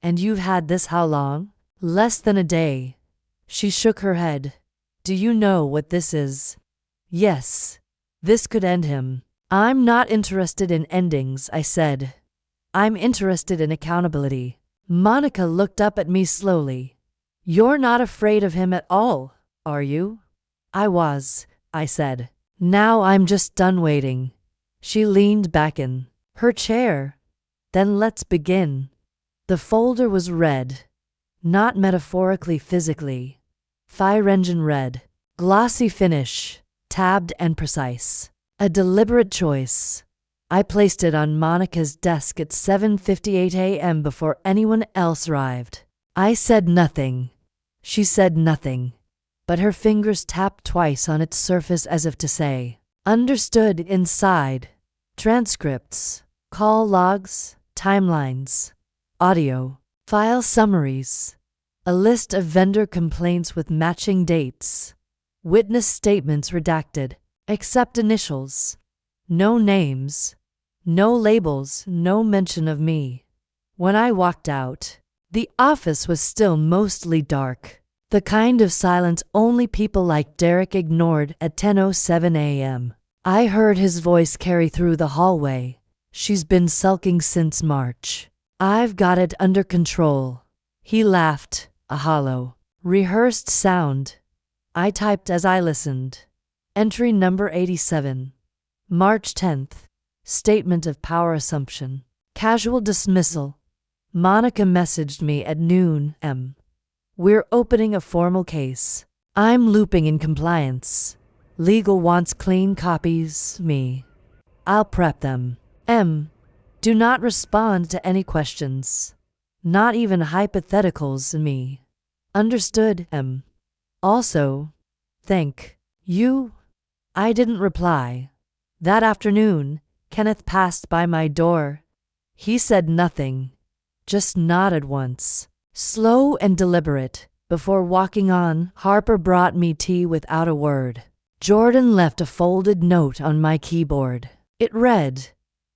And you've had this how long? Less than a day. She shook her head. Do you know what this is? Yes. This could end him. I'm not interested in endings, I said. I'm interested in accountability. Monica looked up at me slowly. You're not afraid of him at all, are you? I was, I said. Now I'm just done waiting. She leaned back in her chair. Then let's begin. The folder was red. Not metaphorically, physically. Fire engine red. Glossy finish. Tabbed and precise. A deliberate choice. I placed it on Monica's desk at 7:58 a.m. before anyone else arrived. I said nothing. She said nothing. But her fingers tapped twice on its surface as if to say, understood. Inside. Transcripts. Call logs. Timelines. Audio. File summaries. A list of vendor complaints with matching dates. Witness statements redacted. Except initials. No names. No labels. No mention of me. When I walked out, the office was still mostly dark. The kind of silence only people like Derek ignored at 10:07 a.m. I heard his voice carry through the hallway. She's been sulking since March. I've got it under control. He laughed, a hollow, rehearsed sound. I typed as I listened. Entry number 87. March 10th. Statement of power assumption. Casual dismissal. Monica messaged me at noon m. We're opening a formal case. I'm looping in compliance. Legal wants clean copies, me. I'll prep them. M. Do not respond to any questions. Not even hypotheticals, me. Understood, M. Also, thank you. I didn't reply. That afternoon, Kenneth passed by my door. He said nothing, just nodded once, slow and deliberate. Before walking on, Harper brought me tea without a word. Jordan left a folded note on my keyboard. It read,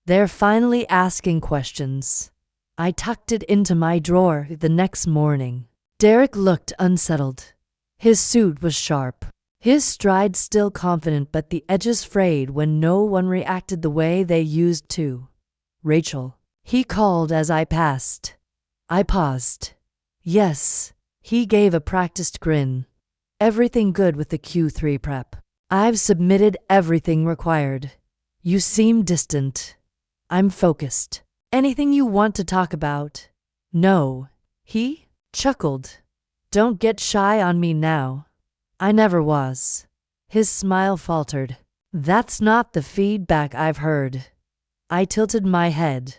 "They're finally asking questions." I tucked it into my drawer the next morning. Derek looked unsettled. His suit was sharp. His stride still confident, but the edges frayed when no one reacted the way they used to. Rachel. He called as I passed. I paused. Yes. He gave a practiced grin. Everything good with the Q3 prep. I've submitted everything required. You seem distant. I'm focused. Anything you want to talk about? No. He chuckled. Don't get shy on me now. I never was. His smile faltered. That's not the feedback I've heard. I tilted my head.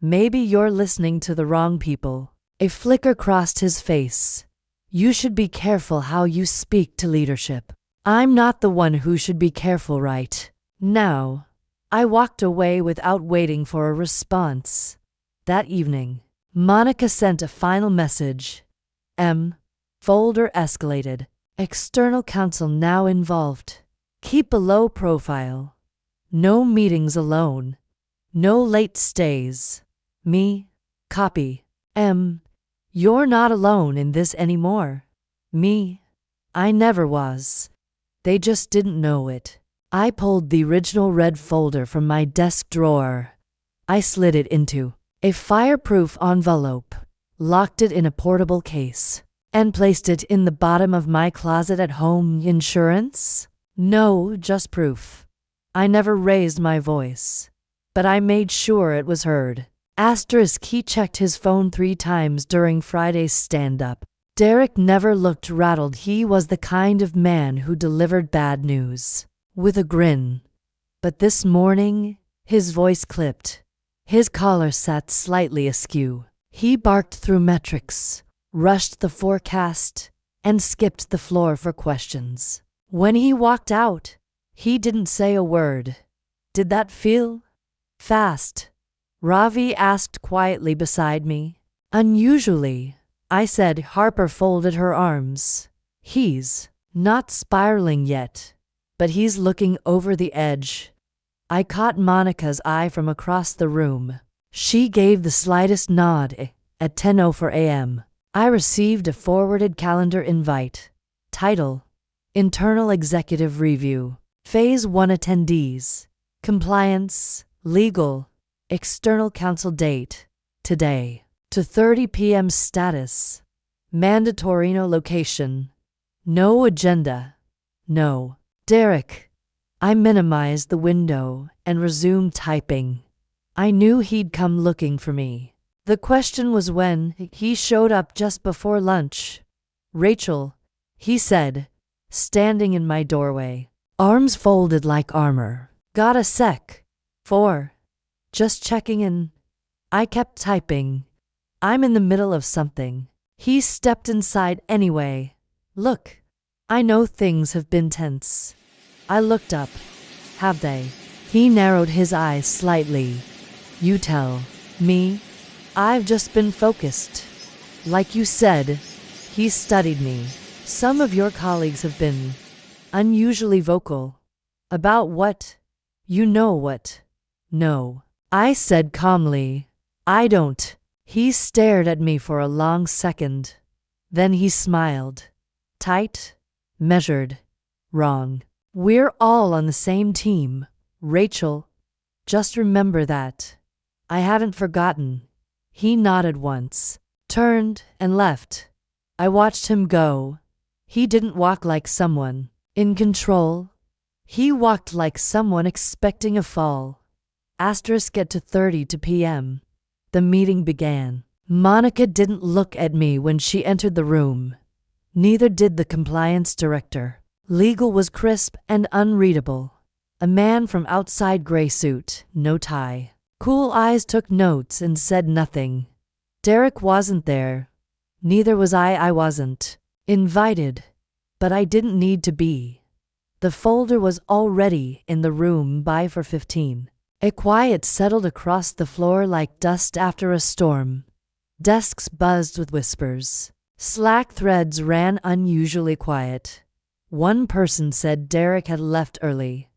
Maybe you're listening to the wrong people. A flicker crossed his face. You should be careful how you speak to leadership. I'm not the one who should be careful right now. I walked away without waiting for a response. That evening, Monica sent a final message. M. Folder escalated. External counsel now involved. Keep a low profile. No meetings alone. No late stays. Me. Copy. M. You're not alone in this anymore. Me. I never was. They just didn't know it. I pulled the original red folder from my desk drawer. I slid it into a fireproof envelope, locked it in a portable case, and placed it in the bottom of my closet at home. Insurance? No, just proof. I never raised my voice, but I made sure it was heard. Asterisk. He checked his phone 3 times during Friday's stand-up. Derek never looked rattled. He was the kind of man who delivered bad news with a grin. But this morning, his voice clipped. His collar sat slightly askew. He barked through metrics, rushed the forecast, and skipped the floor for questions. When he walked out, he didn't say a word. Did that feel fast? Ravi asked quietly beside me. Unusually, I said. Harper folded her arms. He's not spiraling yet, but he's looking over the edge. I caught Monica's eye from across the room. She gave the slightest nod. At 10:04 a.m., I received a forwarded calendar invite. Title: Internal Executive Review. Phase 1 Attendees. Compliance, Legal, External Counsel. Date: today. To 30 p.m. Status: mandatory. No location. No agenda. No. Derek. I minimized the window and resumed typing. I knew he'd come looking for me. The question was when. He showed up just before lunch. Rachel, he said, standing in my doorway, arms folded like armor. Got a sec? For? Just checking in. I kept typing. I'm in the middle of something. He stepped inside anyway. Look, I know things have been tense. I looked up. Have they? He narrowed his eyes slightly. You tell me? I've just been focused. Like you said, he studied me. Some of your colleagues have been unusually vocal. About what? You know what? No. I said calmly. I don't. He stared at me for a long second. Then he smiled. Tight, measured, wrong. We're all on the same team, Rachel. Just remember that. I haven't forgotten. He nodded once, turned, and left. I watched him go. He didn't walk like someone in control. He walked like someone expecting a fall. Get to 30 p.m. The meeting began. Monica didn't look at me when she entered the room. Neither did the compliance director. Legal was crisp and unreadable. A man from outside gray suit, no tie. Cool eyes took notes and said nothing. Derek wasn't there. Neither was I. I wasn't invited, but I didn't need to be. The folder was already in the room by 4:15. A quiet settled across the floor like dust after a storm. Desks buzzed with whispers. Slack threads ran unusually quiet. One person said Derek had left early.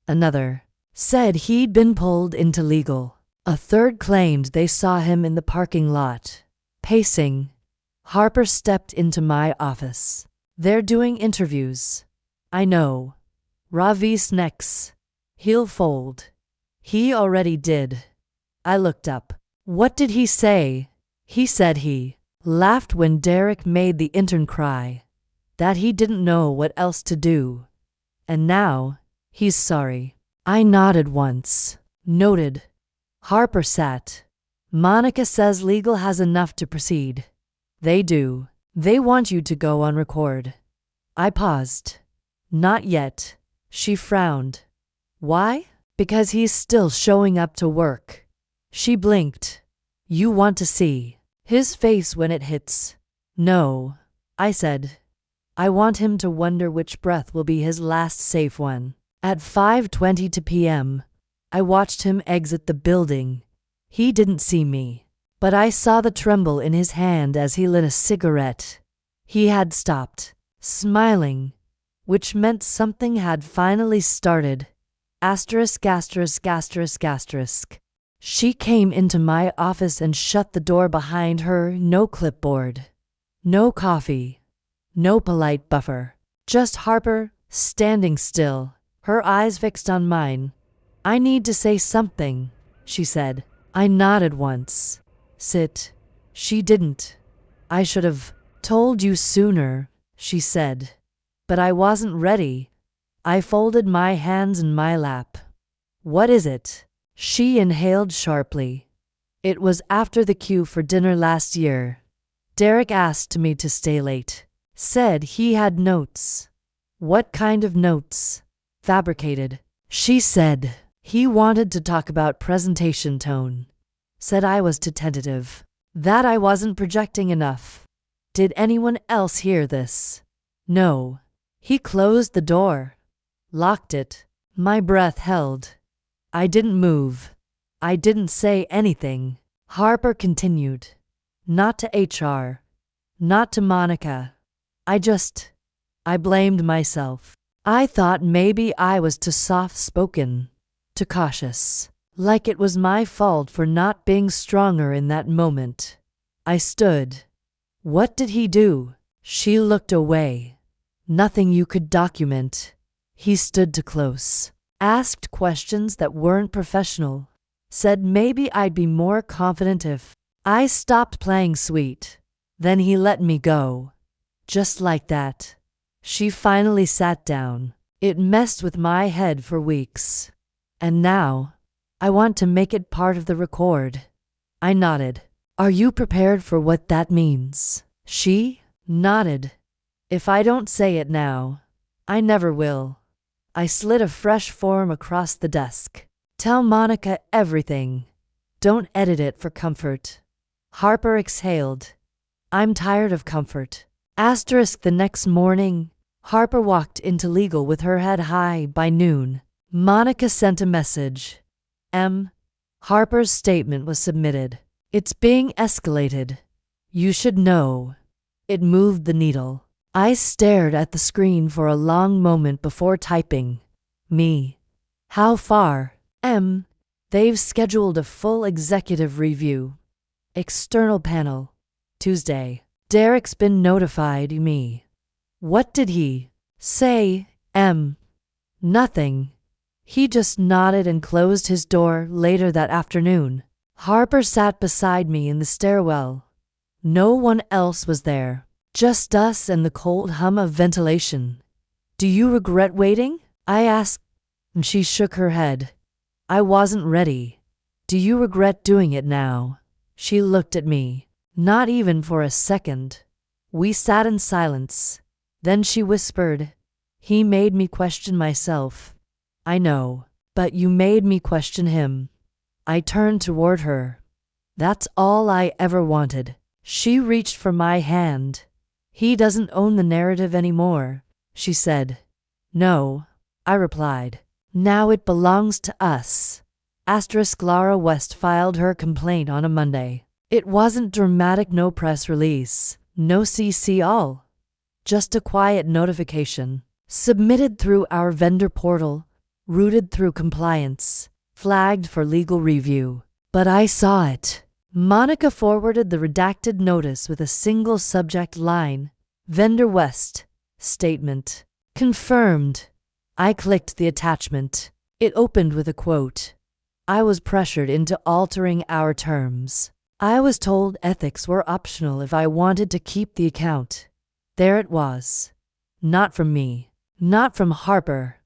Another said he'd been pulled into legal. A third claimed they saw him in the parking lot, pacing. Harper stepped into my office. They're doing interviews. I know. Ravi's next. He'll fold. He already did. I looked up. What did he say? He said he laughed when Derek made the intern cry. That he didn't know what else to do. And now, he's sorry. I nodded once. Noted. Harper sat. Monica says legal has enough to proceed. They do. They want you to go on record. I paused. Not yet. She frowned. Why? Because he's still showing up to work. She blinked. You want to see his face when it hits? No, I said. I want him to wonder which breath will be his last safe one. At 5:20 p.m., I watched him exit the building. He didn't see me, but I saw the tremble in his hand as he lit a cigarette. He had stopped, smiling, which meant something had finally started. ******. She came into my office and shut the door behind her. No clipboard, no coffee, no polite buffer. Just Harper, standing still, her eyes fixed on mine. I need to say something, she said. I nodded once. Sit. She didn't. I should have told you sooner, she said. But I wasn't ready. I folded my hands in my lap. What is it? She inhaled sharply. It was after the cue for dinner last year. Derek asked me to stay late. Said he had notes. What kind of notes? Fabricated. She said he wanted to talk about presentation tone. Said I was too tentative. That I wasn't projecting enough. Did anyone else hear this? No. He closed the door. Locked it. My breath held. I didn't move. I didn't say anything. Harper continued. Not to HR. Not to Monica. I blamed myself. I thought maybe I was too soft-spoken, too cautious. Like it was my fault for not being stronger in that moment. I stood. What did he do? She looked away. Nothing you could document. He stood too close. Asked questions that weren't professional. Said maybe I'd be more confident if I stopped playing sweet. Then he let me go. Just like that. She finally sat down. It messed with my head for weeks. And now, I want to make it part of the record. I nodded. Are you prepared for what that means? She nodded. If I don't say it now, I never will. I slid a fresh form across the desk. Tell Monica everything. Don't edit it for comfort. Harper exhaled. I'm tired of comfort. The next morning, Harper walked into legal with her head high. By noon, Monica sent a message. Harper's statement was submitted. It's being escalated. You should know. It moved the needle. I stared at the screen for a long moment before typing. Me. How far? They've scheduled a full executive review. External panel. Tuesday. Derek's been notified. Me. What did he say? Nothing. He just nodded and closed his door. Later that afternoon, Harper sat beside me in the stairwell. No one else was there. Just us and the cold hum of ventilation. Do you regret waiting? I asked, and she shook her head. I wasn't ready. Do you regret doing it now? She looked at me. Not even for a second. We sat in silence. Then she whispered, He made me question myself. I know, but you made me question him. I turned toward her. That's all I ever wanted. She reached for my hand. He doesn't own the narrative anymore, she said. No, I replied. Now it belongs to us. Lara West filed her complaint on a Monday. It wasn't dramatic, no press release, no CC all. Just a quiet notification. Submitted through our vendor portal, routed through compliance, flagged for legal review. But I saw it. Monica forwarded the redacted notice with a single subject line. Vendor West. Statement. Confirmed. I clicked the attachment. It opened with a quote. I was pressured into altering our terms. I was told ethics were optional if I wanted to keep the account. There it was. Not from me. Not from Harper.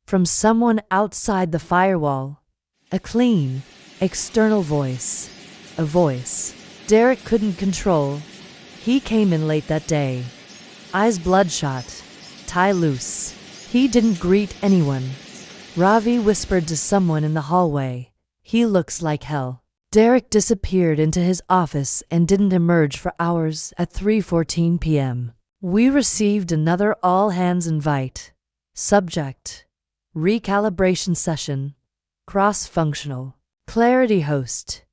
From someone outside the firewall. A clean, external voice. A voice Derek couldn't control. He came in late that day. Eyes bloodshot. Tie loose. He didn't greet anyone. Ravi whispered to someone in the hallway. He looks like hell. Derek disappeared into his office and didn't emerge for hours. At 3:14 p.m., we received another all-hands invite. Subject. Recalibration session. Cross-functional. Clarity host.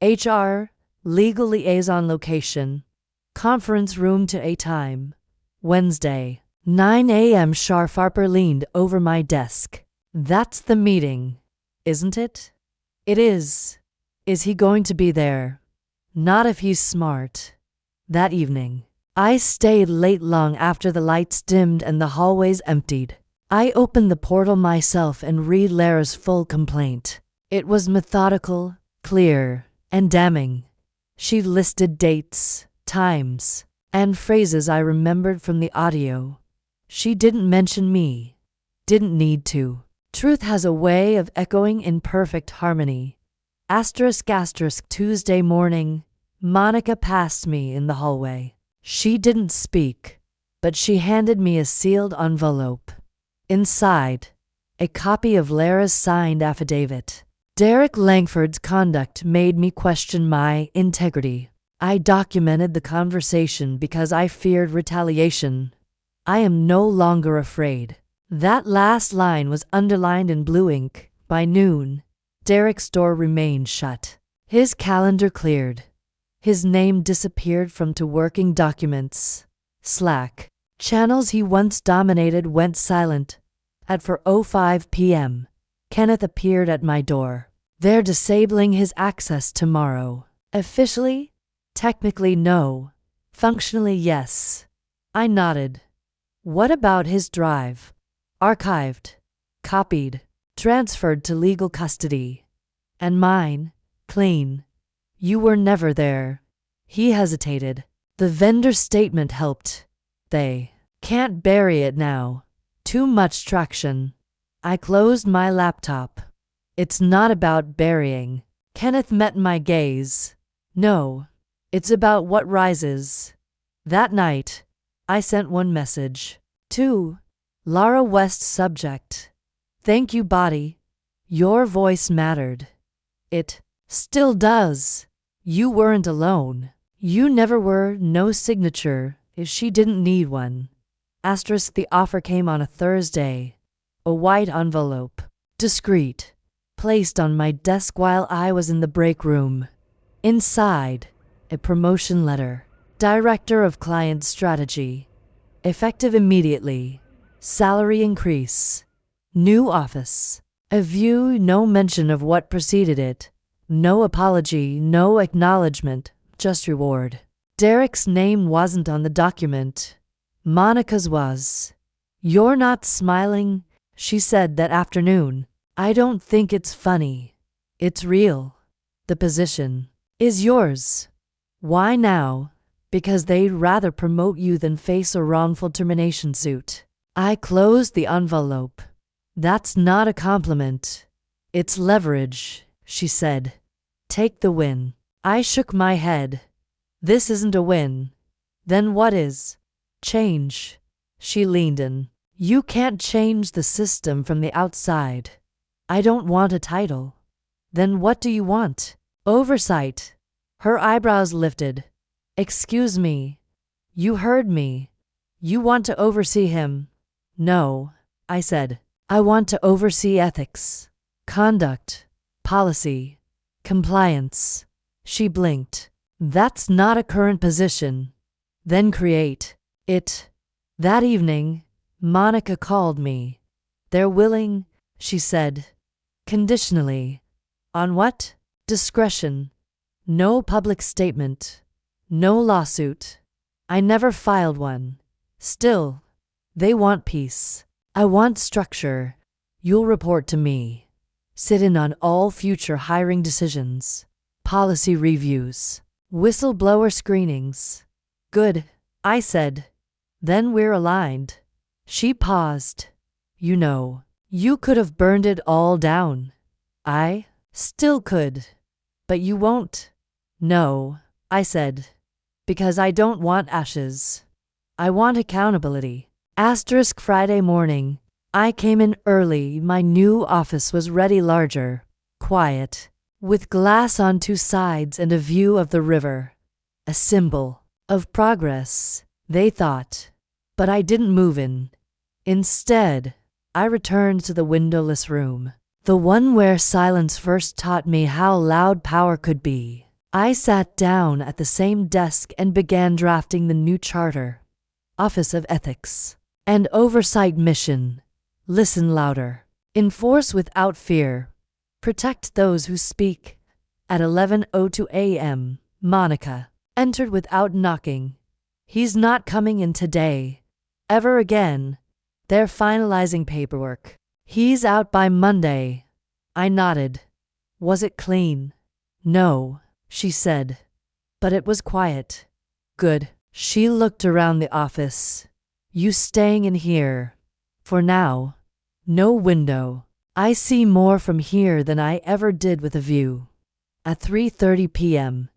HR. Legal liaison location. Conference room to a time. Wednesday. 9 a.m. sharp. Harper leaned over my desk. That's the meeting, isn't it? It is. Is he going to be there? Not if he's smart. That evening, I stayed late long after the lights dimmed and the hallways emptied. I opened the portal myself and read Lara's full complaint. It was methodical, clear, and damning. She listed dates, times, and phrases I remembered from the audio. She didn't mention me. Didn't need to. Truth has a way of echoing in perfect harmony. Tuesday morning, Monica passed me in the hallway. She didn't speak, but she handed me a sealed envelope. Inside, a copy of Lara's signed affidavit. Derek Langford's conduct made me question my integrity. I documented the conversation because I feared retaliation. I am no longer afraid. That last line was underlined in blue ink. By noon, Derek's door remained shut. His calendar cleared. His name disappeared from to working documents. Slack. Channels he once dominated went silent. At 4:05 p.m., Kenneth appeared at my door. They're disabling his access tomorrow. Officially? Technically no. Functionally yes. I nodded. What about his drive? Archived, copied, transferred to legal custody. And mine, clean. You were never there. He hesitated. The vendor statement helped. They can't bury it now. Too much traction. I closed my laptop. It's not about burying. Kenneth met my gaze. No, it's about what rises. That night, I sent one message. To Lara West, subject. Thank you, body. Your voice mattered. It still does. You weren't alone. You never were. No signature if she didn't need one. Asterisk, the offer came on a Thursday. A white envelope, discreet, placed on my desk while I was in the break room. Inside, a promotion letter. Director of Client Strategy. Effective immediately. Salary increase. New office. A view, no mention of what preceded it. No apology, no acknowledgement, just reward. Derek's name wasn't on the document. Monica's was. You're not smiling, she said that afternoon. I don't think it's funny. It's real. The position is yours. Why now? Because they'd rather promote you than face a wrongful termination suit. I closed the envelope. That's not a compliment. It's leverage, she said. Take the win. I shook my head. This isn't a win. Then what is? Change. She leaned in. You can't change the system from the outside. I don't want a title. Then what do you want? Oversight. Her eyebrows lifted. Excuse me. You heard me. You want to oversee him? No, I said. I want to oversee ethics, conduct, policy, compliance. She blinked. That's not a current position. Then create it. That evening, Monica called me. They're willing, she said. Conditionally. On what? Discretion. No public statement. No lawsuit. I never filed one. Still, they want peace. I want structure. You'll report to me. Sit in on all future hiring decisions. Policy reviews. Whistleblower screenings. Good, I said. Then we're aligned. She paused. You know, you could have burned it all down. I still could. But you won't. No, I said. Because I don't want ashes. I want accountability. Asterisk, Friday morning. I came in early. My new office was ready, larger, quiet, with glass on two sides and a view of the river. A symbol of progress, they thought. But I didn't move in. Instead, I returned to the windowless room, the one where silence first taught me how loud power could be. I sat down at the same desk and began drafting the new charter. Office of Ethics and Oversight mission. Listen louder. Enforce without fear. Protect those who speak. At 11:02 a.m., Monica entered without knocking. He's not coming in today. Ever again. They're finalizing paperwork. He's out by Monday. I nodded. Was it clean? No, she said. But it was quiet. Good. She looked around the office. You staying in here? For now. No window. I see more from here than I ever did with a view. At 3:30 p.m.,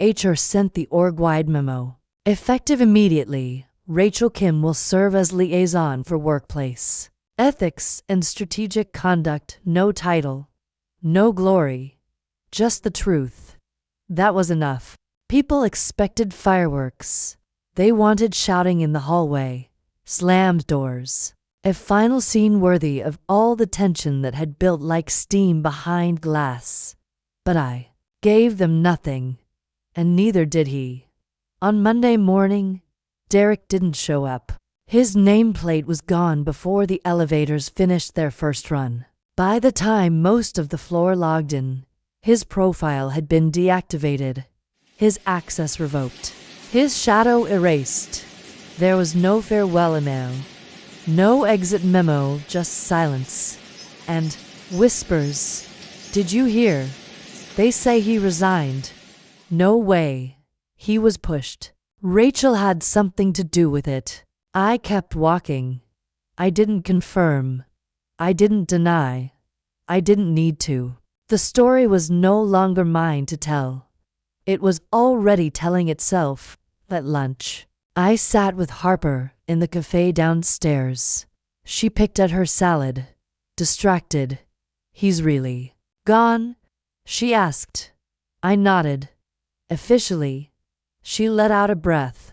HR sent the org-wide memo. Effective immediately, Rachel Kim will serve as liaison for workplace ethics and strategic conduct. No title, no glory, just the truth. That was enough. People expected fireworks. They wanted shouting in the hallway, slammed doors. A final scene worthy of all the tension that had built like steam behind glass. But I gave them nothing, and neither did he. On Monday morning, Derek didn't show up. His nameplate was gone before the elevators finished their first run. By the time most of the floor logged in, his profile had been deactivated, his access revoked, his shadow erased. There was no farewell email, no exit memo, just silence. And whispers. Did you hear? They say he resigned. No way. He was pushed. Rachel had something to do with it. I kept walking. I didn't confirm. I didn't deny. I didn't need to. The story was no longer mine to tell. It was already telling itself. At lunch, I sat with Harper in the cafe downstairs. She picked at her salad, distracted. He's really gone? She asked. I nodded. Officially. She let out a breath.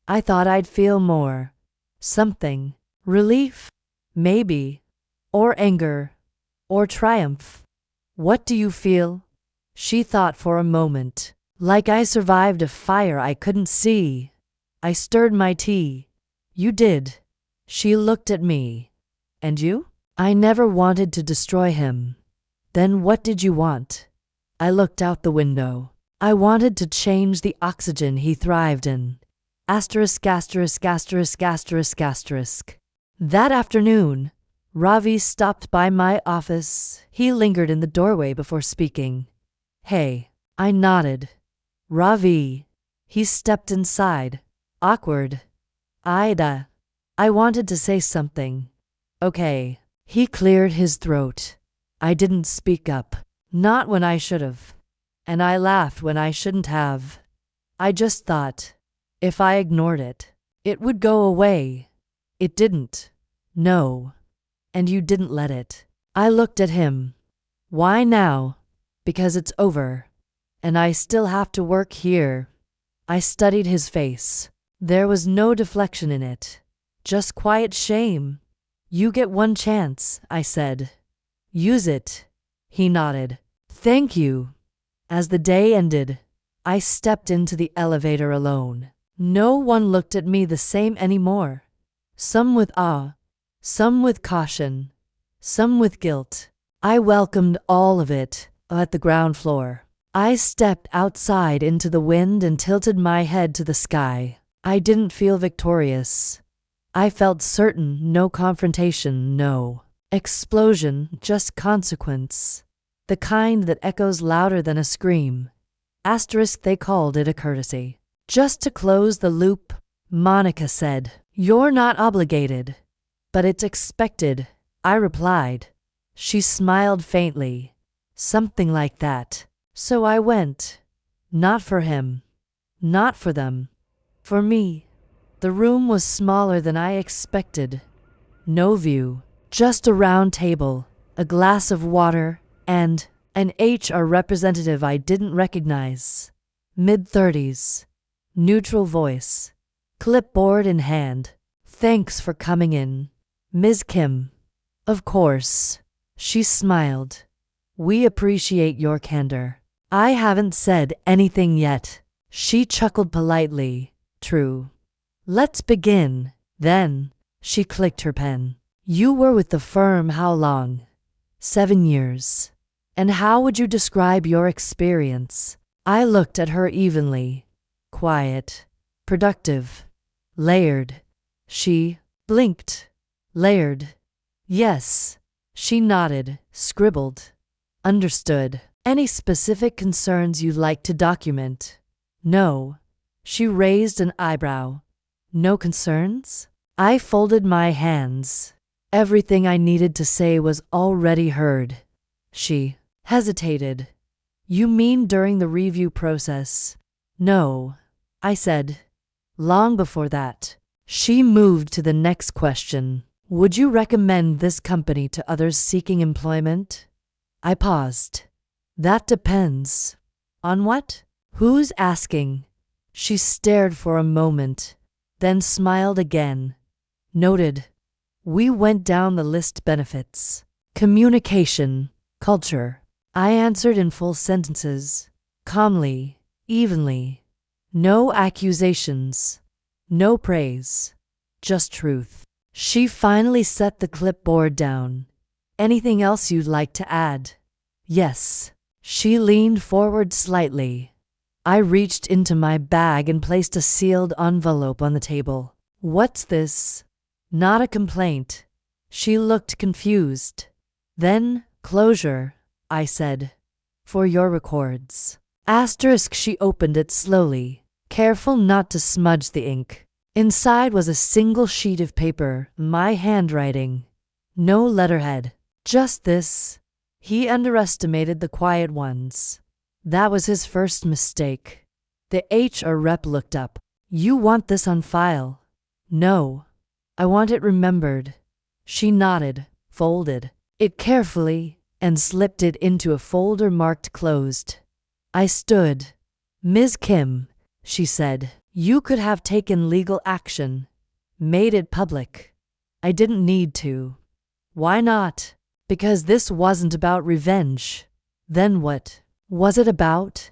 I thought I'd feel more. Something. Relief? Maybe. Or anger. Or triumph. What do you feel? She thought for a moment. Like I survived a fire I couldn't see. I stirred my tea. You did. She looked at me. And you? I never wanted to destroy him. Then what did you want? I looked out the window. I wanted to change the oxygen he thrived in. Asterisk, asterisk, asterisk, asterisk, asterisk. That afternoon, Ravi stopped by my office. He lingered in the doorway before speaking. Hey. I nodded. Ravi. He stepped inside. Awkward. I wanted to say something. Okay. He cleared his throat. I didn't speak up. Not when I should have. And I laughed when I shouldn't have. I just thought, if I ignored it, it would go away. It didn't. No. And you didn't let it. I looked at him. Why now? Because it's over. And I still have to work here. I studied his face. There was no deflection in it. Just quiet shame. You get one chance, I said. Use it. He nodded. Thank you. As the day ended, I stepped into the elevator alone. No one looked at me the same anymore. Some with awe, some with caution, some with guilt. I welcomed all of it at the ground floor. I stepped outside into the wind and tilted my head to the sky. I didn't feel victorious. I felt certain. No confrontation, no explosion, just consequence. The kind that echoes louder than a scream. Asterisk, they called it a courtesy. Just to close the loop, Monica said, You're not obligated. But it's expected, I replied. She smiled faintly. Something like that. So I went. Not for him. Not for them. For me. The room was smaller than I expected. No view. Just a round table, a glass of water, and an HR representative I didn't recognize. Mid-30s. Neutral voice. Clipboard in hand. Thanks for coming in, Ms. Kim. Of course. She smiled. We appreciate your candor. I haven't said anything yet. She chuckled politely. True. Let's begin. Then, she clicked her pen. You were with the firm how long? 7 years. And how would you describe your experience? I looked at her evenly. Quiet. Productive. Layered. She blinked. Layered. Yes. She nodded, scribbled. Understood. Any specific concerns you'd like to document? No. She raised an eyebrow. No concerns? I folded my hands. Everything I needed to say was already heard. She hesitated. You mean during the review process? No, I said. Long before that. She moved to the next question. Would you recommend this company to others seeking employment? I paused. That depends. On what? Who's asking? She stared for a moment, then smiled again. Noted. We went down the list. Benefits. Communication. Culture. I answered in full sentences. Calmly. Evenly. No accusations. No praise. Just truth. She finally set the clipboard down. Anything else you'd like to add? Yes. She leaned forward slightly. I reached into my bag and placed a sealed envelope on the table. What's this? Not a complaint. She looked confused. Then, closure, I said. For your records. Asterisk. She opened it slowly, careful not to smudge the ink. Inside was a single sheet of paper, my handwriting. No letterhead. Just this. He underestimated the quiet ones. That was his first mistake. The HR rep looked up. You want this on file? No. I want it remembered. She nodded, folded it carefully, and slipped it into a folder marked closed. I stood. Ms. Kim, she said, you could have taken legal action. Made it public. I didn't need to. Why not? Because this wasn't about revenge. Then what was it about?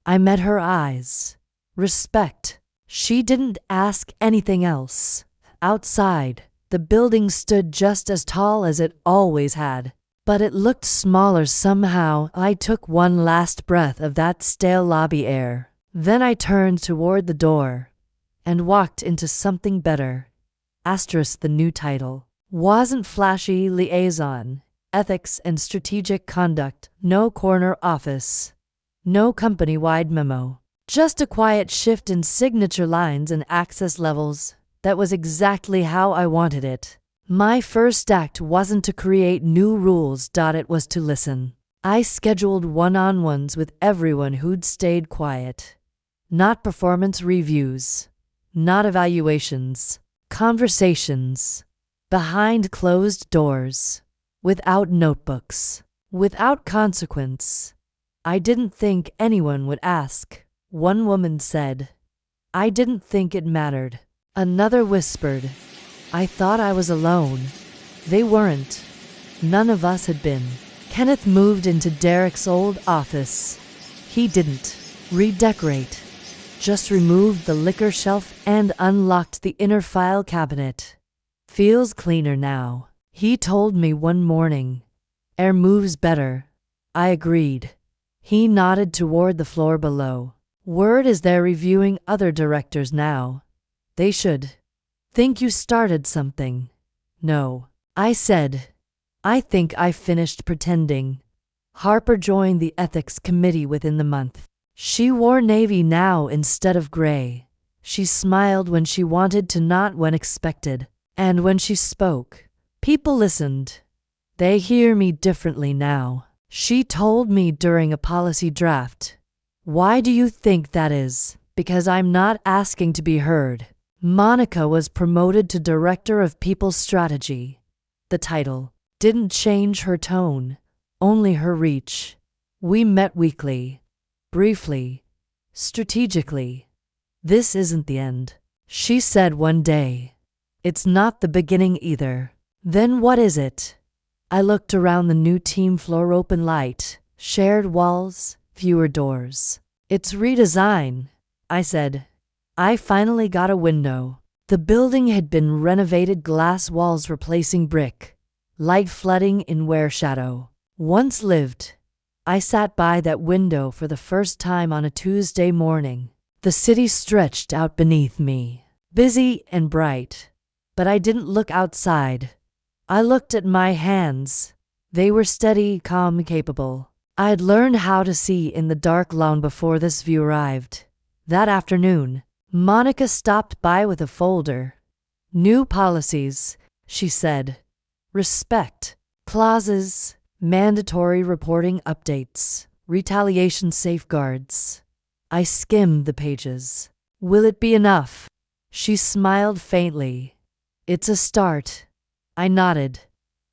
I met her eyes. Respect. She didn't ask anything else. Outside, the building stood just as tall as it always had, but it looked smaller somehow. I took one last breath of that stale lobby air. Then I turned toward the door and walked into something better. Asterisk. The new title wasn't flashy. Liaison, Ethics and Strategic Conduct. No corner office. No company-wide memo. Just a quiet shift in signature lines and access levels. That was exactly how I wanted it. My first act wasn't to create new rules. It was to listen. I scheduled one-on-ones with everyone who'd stayed quiet. Not performance reviews. Not evaluations. Conversations. Behind closed doors. Without notebooks. Without consequence. I didn't think anyone would ask. One woman said. I didn't think it mattered. Another whispered. I thought I was alone. They weren't. None of us had been. Kenneth moved into Derek's old office. He didn't redecorate. Just removed the liquor shelf and unlocked the inner file cabinet. Feels cleaner now, he told me one morning. Air moves better. I agreed. He nodded toward the floor below. Word is they're reviewing other directors now. They should. Think you started something? No. I said. I think I finished pretending. Harper joined the ethics committee within the month. She wore navy now instead of gray. She smiled when she wanted to, not when expected. And when she spoke, people listened. They hear me differently now. She told me during a policy draft. Why do you think that is? Because I'm not asking to be heard. Monica was promoted to Director of People Strategy. The title didn't change her tone, only her reach. We met weekly, briefly, strategically. This isn't the end, she said one day. It's not the beginning either. Then what is it? I looked around the new team floor. Open light, shared walls, fewer doors. It's redesign, I said. I finally got a window. The building had been renovated, glass walls replacing brick, light flooding in where shadow once lived. I sat by that window for the first time on a Tuesday morning. The city stretched out beneath me, busy and bright. But I didn't look outside. I looked at my hands. They were steady, calm, capable. I'd learned how to see in the dark long before this view arrived. That afternoon, Monica stopped by with a folder. New policies, she said. Respect clauses, mandatory reporting updates, retaliation safeguards. I skimmed the pages. Will it be enough? She smiled faintly. It's a start. I nodded.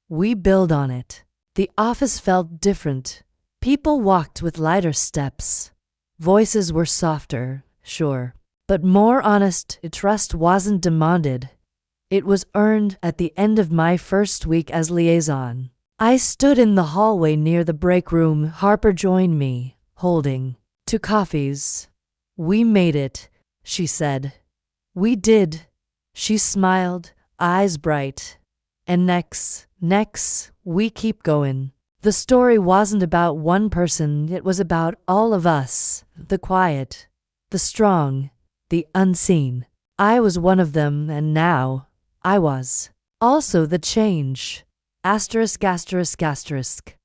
We build on it. The office felt different. People walked with lighter steps. Voices were softer, sure, but more honest. Trust wasn't demanded. It was earned. At the end of my first week as liaison, I stood in the hallway near the break room. Harper joined me, holding 2 coffees. We made it, she said. We did. She smiled, eyes bright. And next, we keep going. The story wasn't about one person, it was about all of us. The quiet, the strong, the unseen. I was one of them, and now I was also the change. Asterisk, asterisk, asterisk.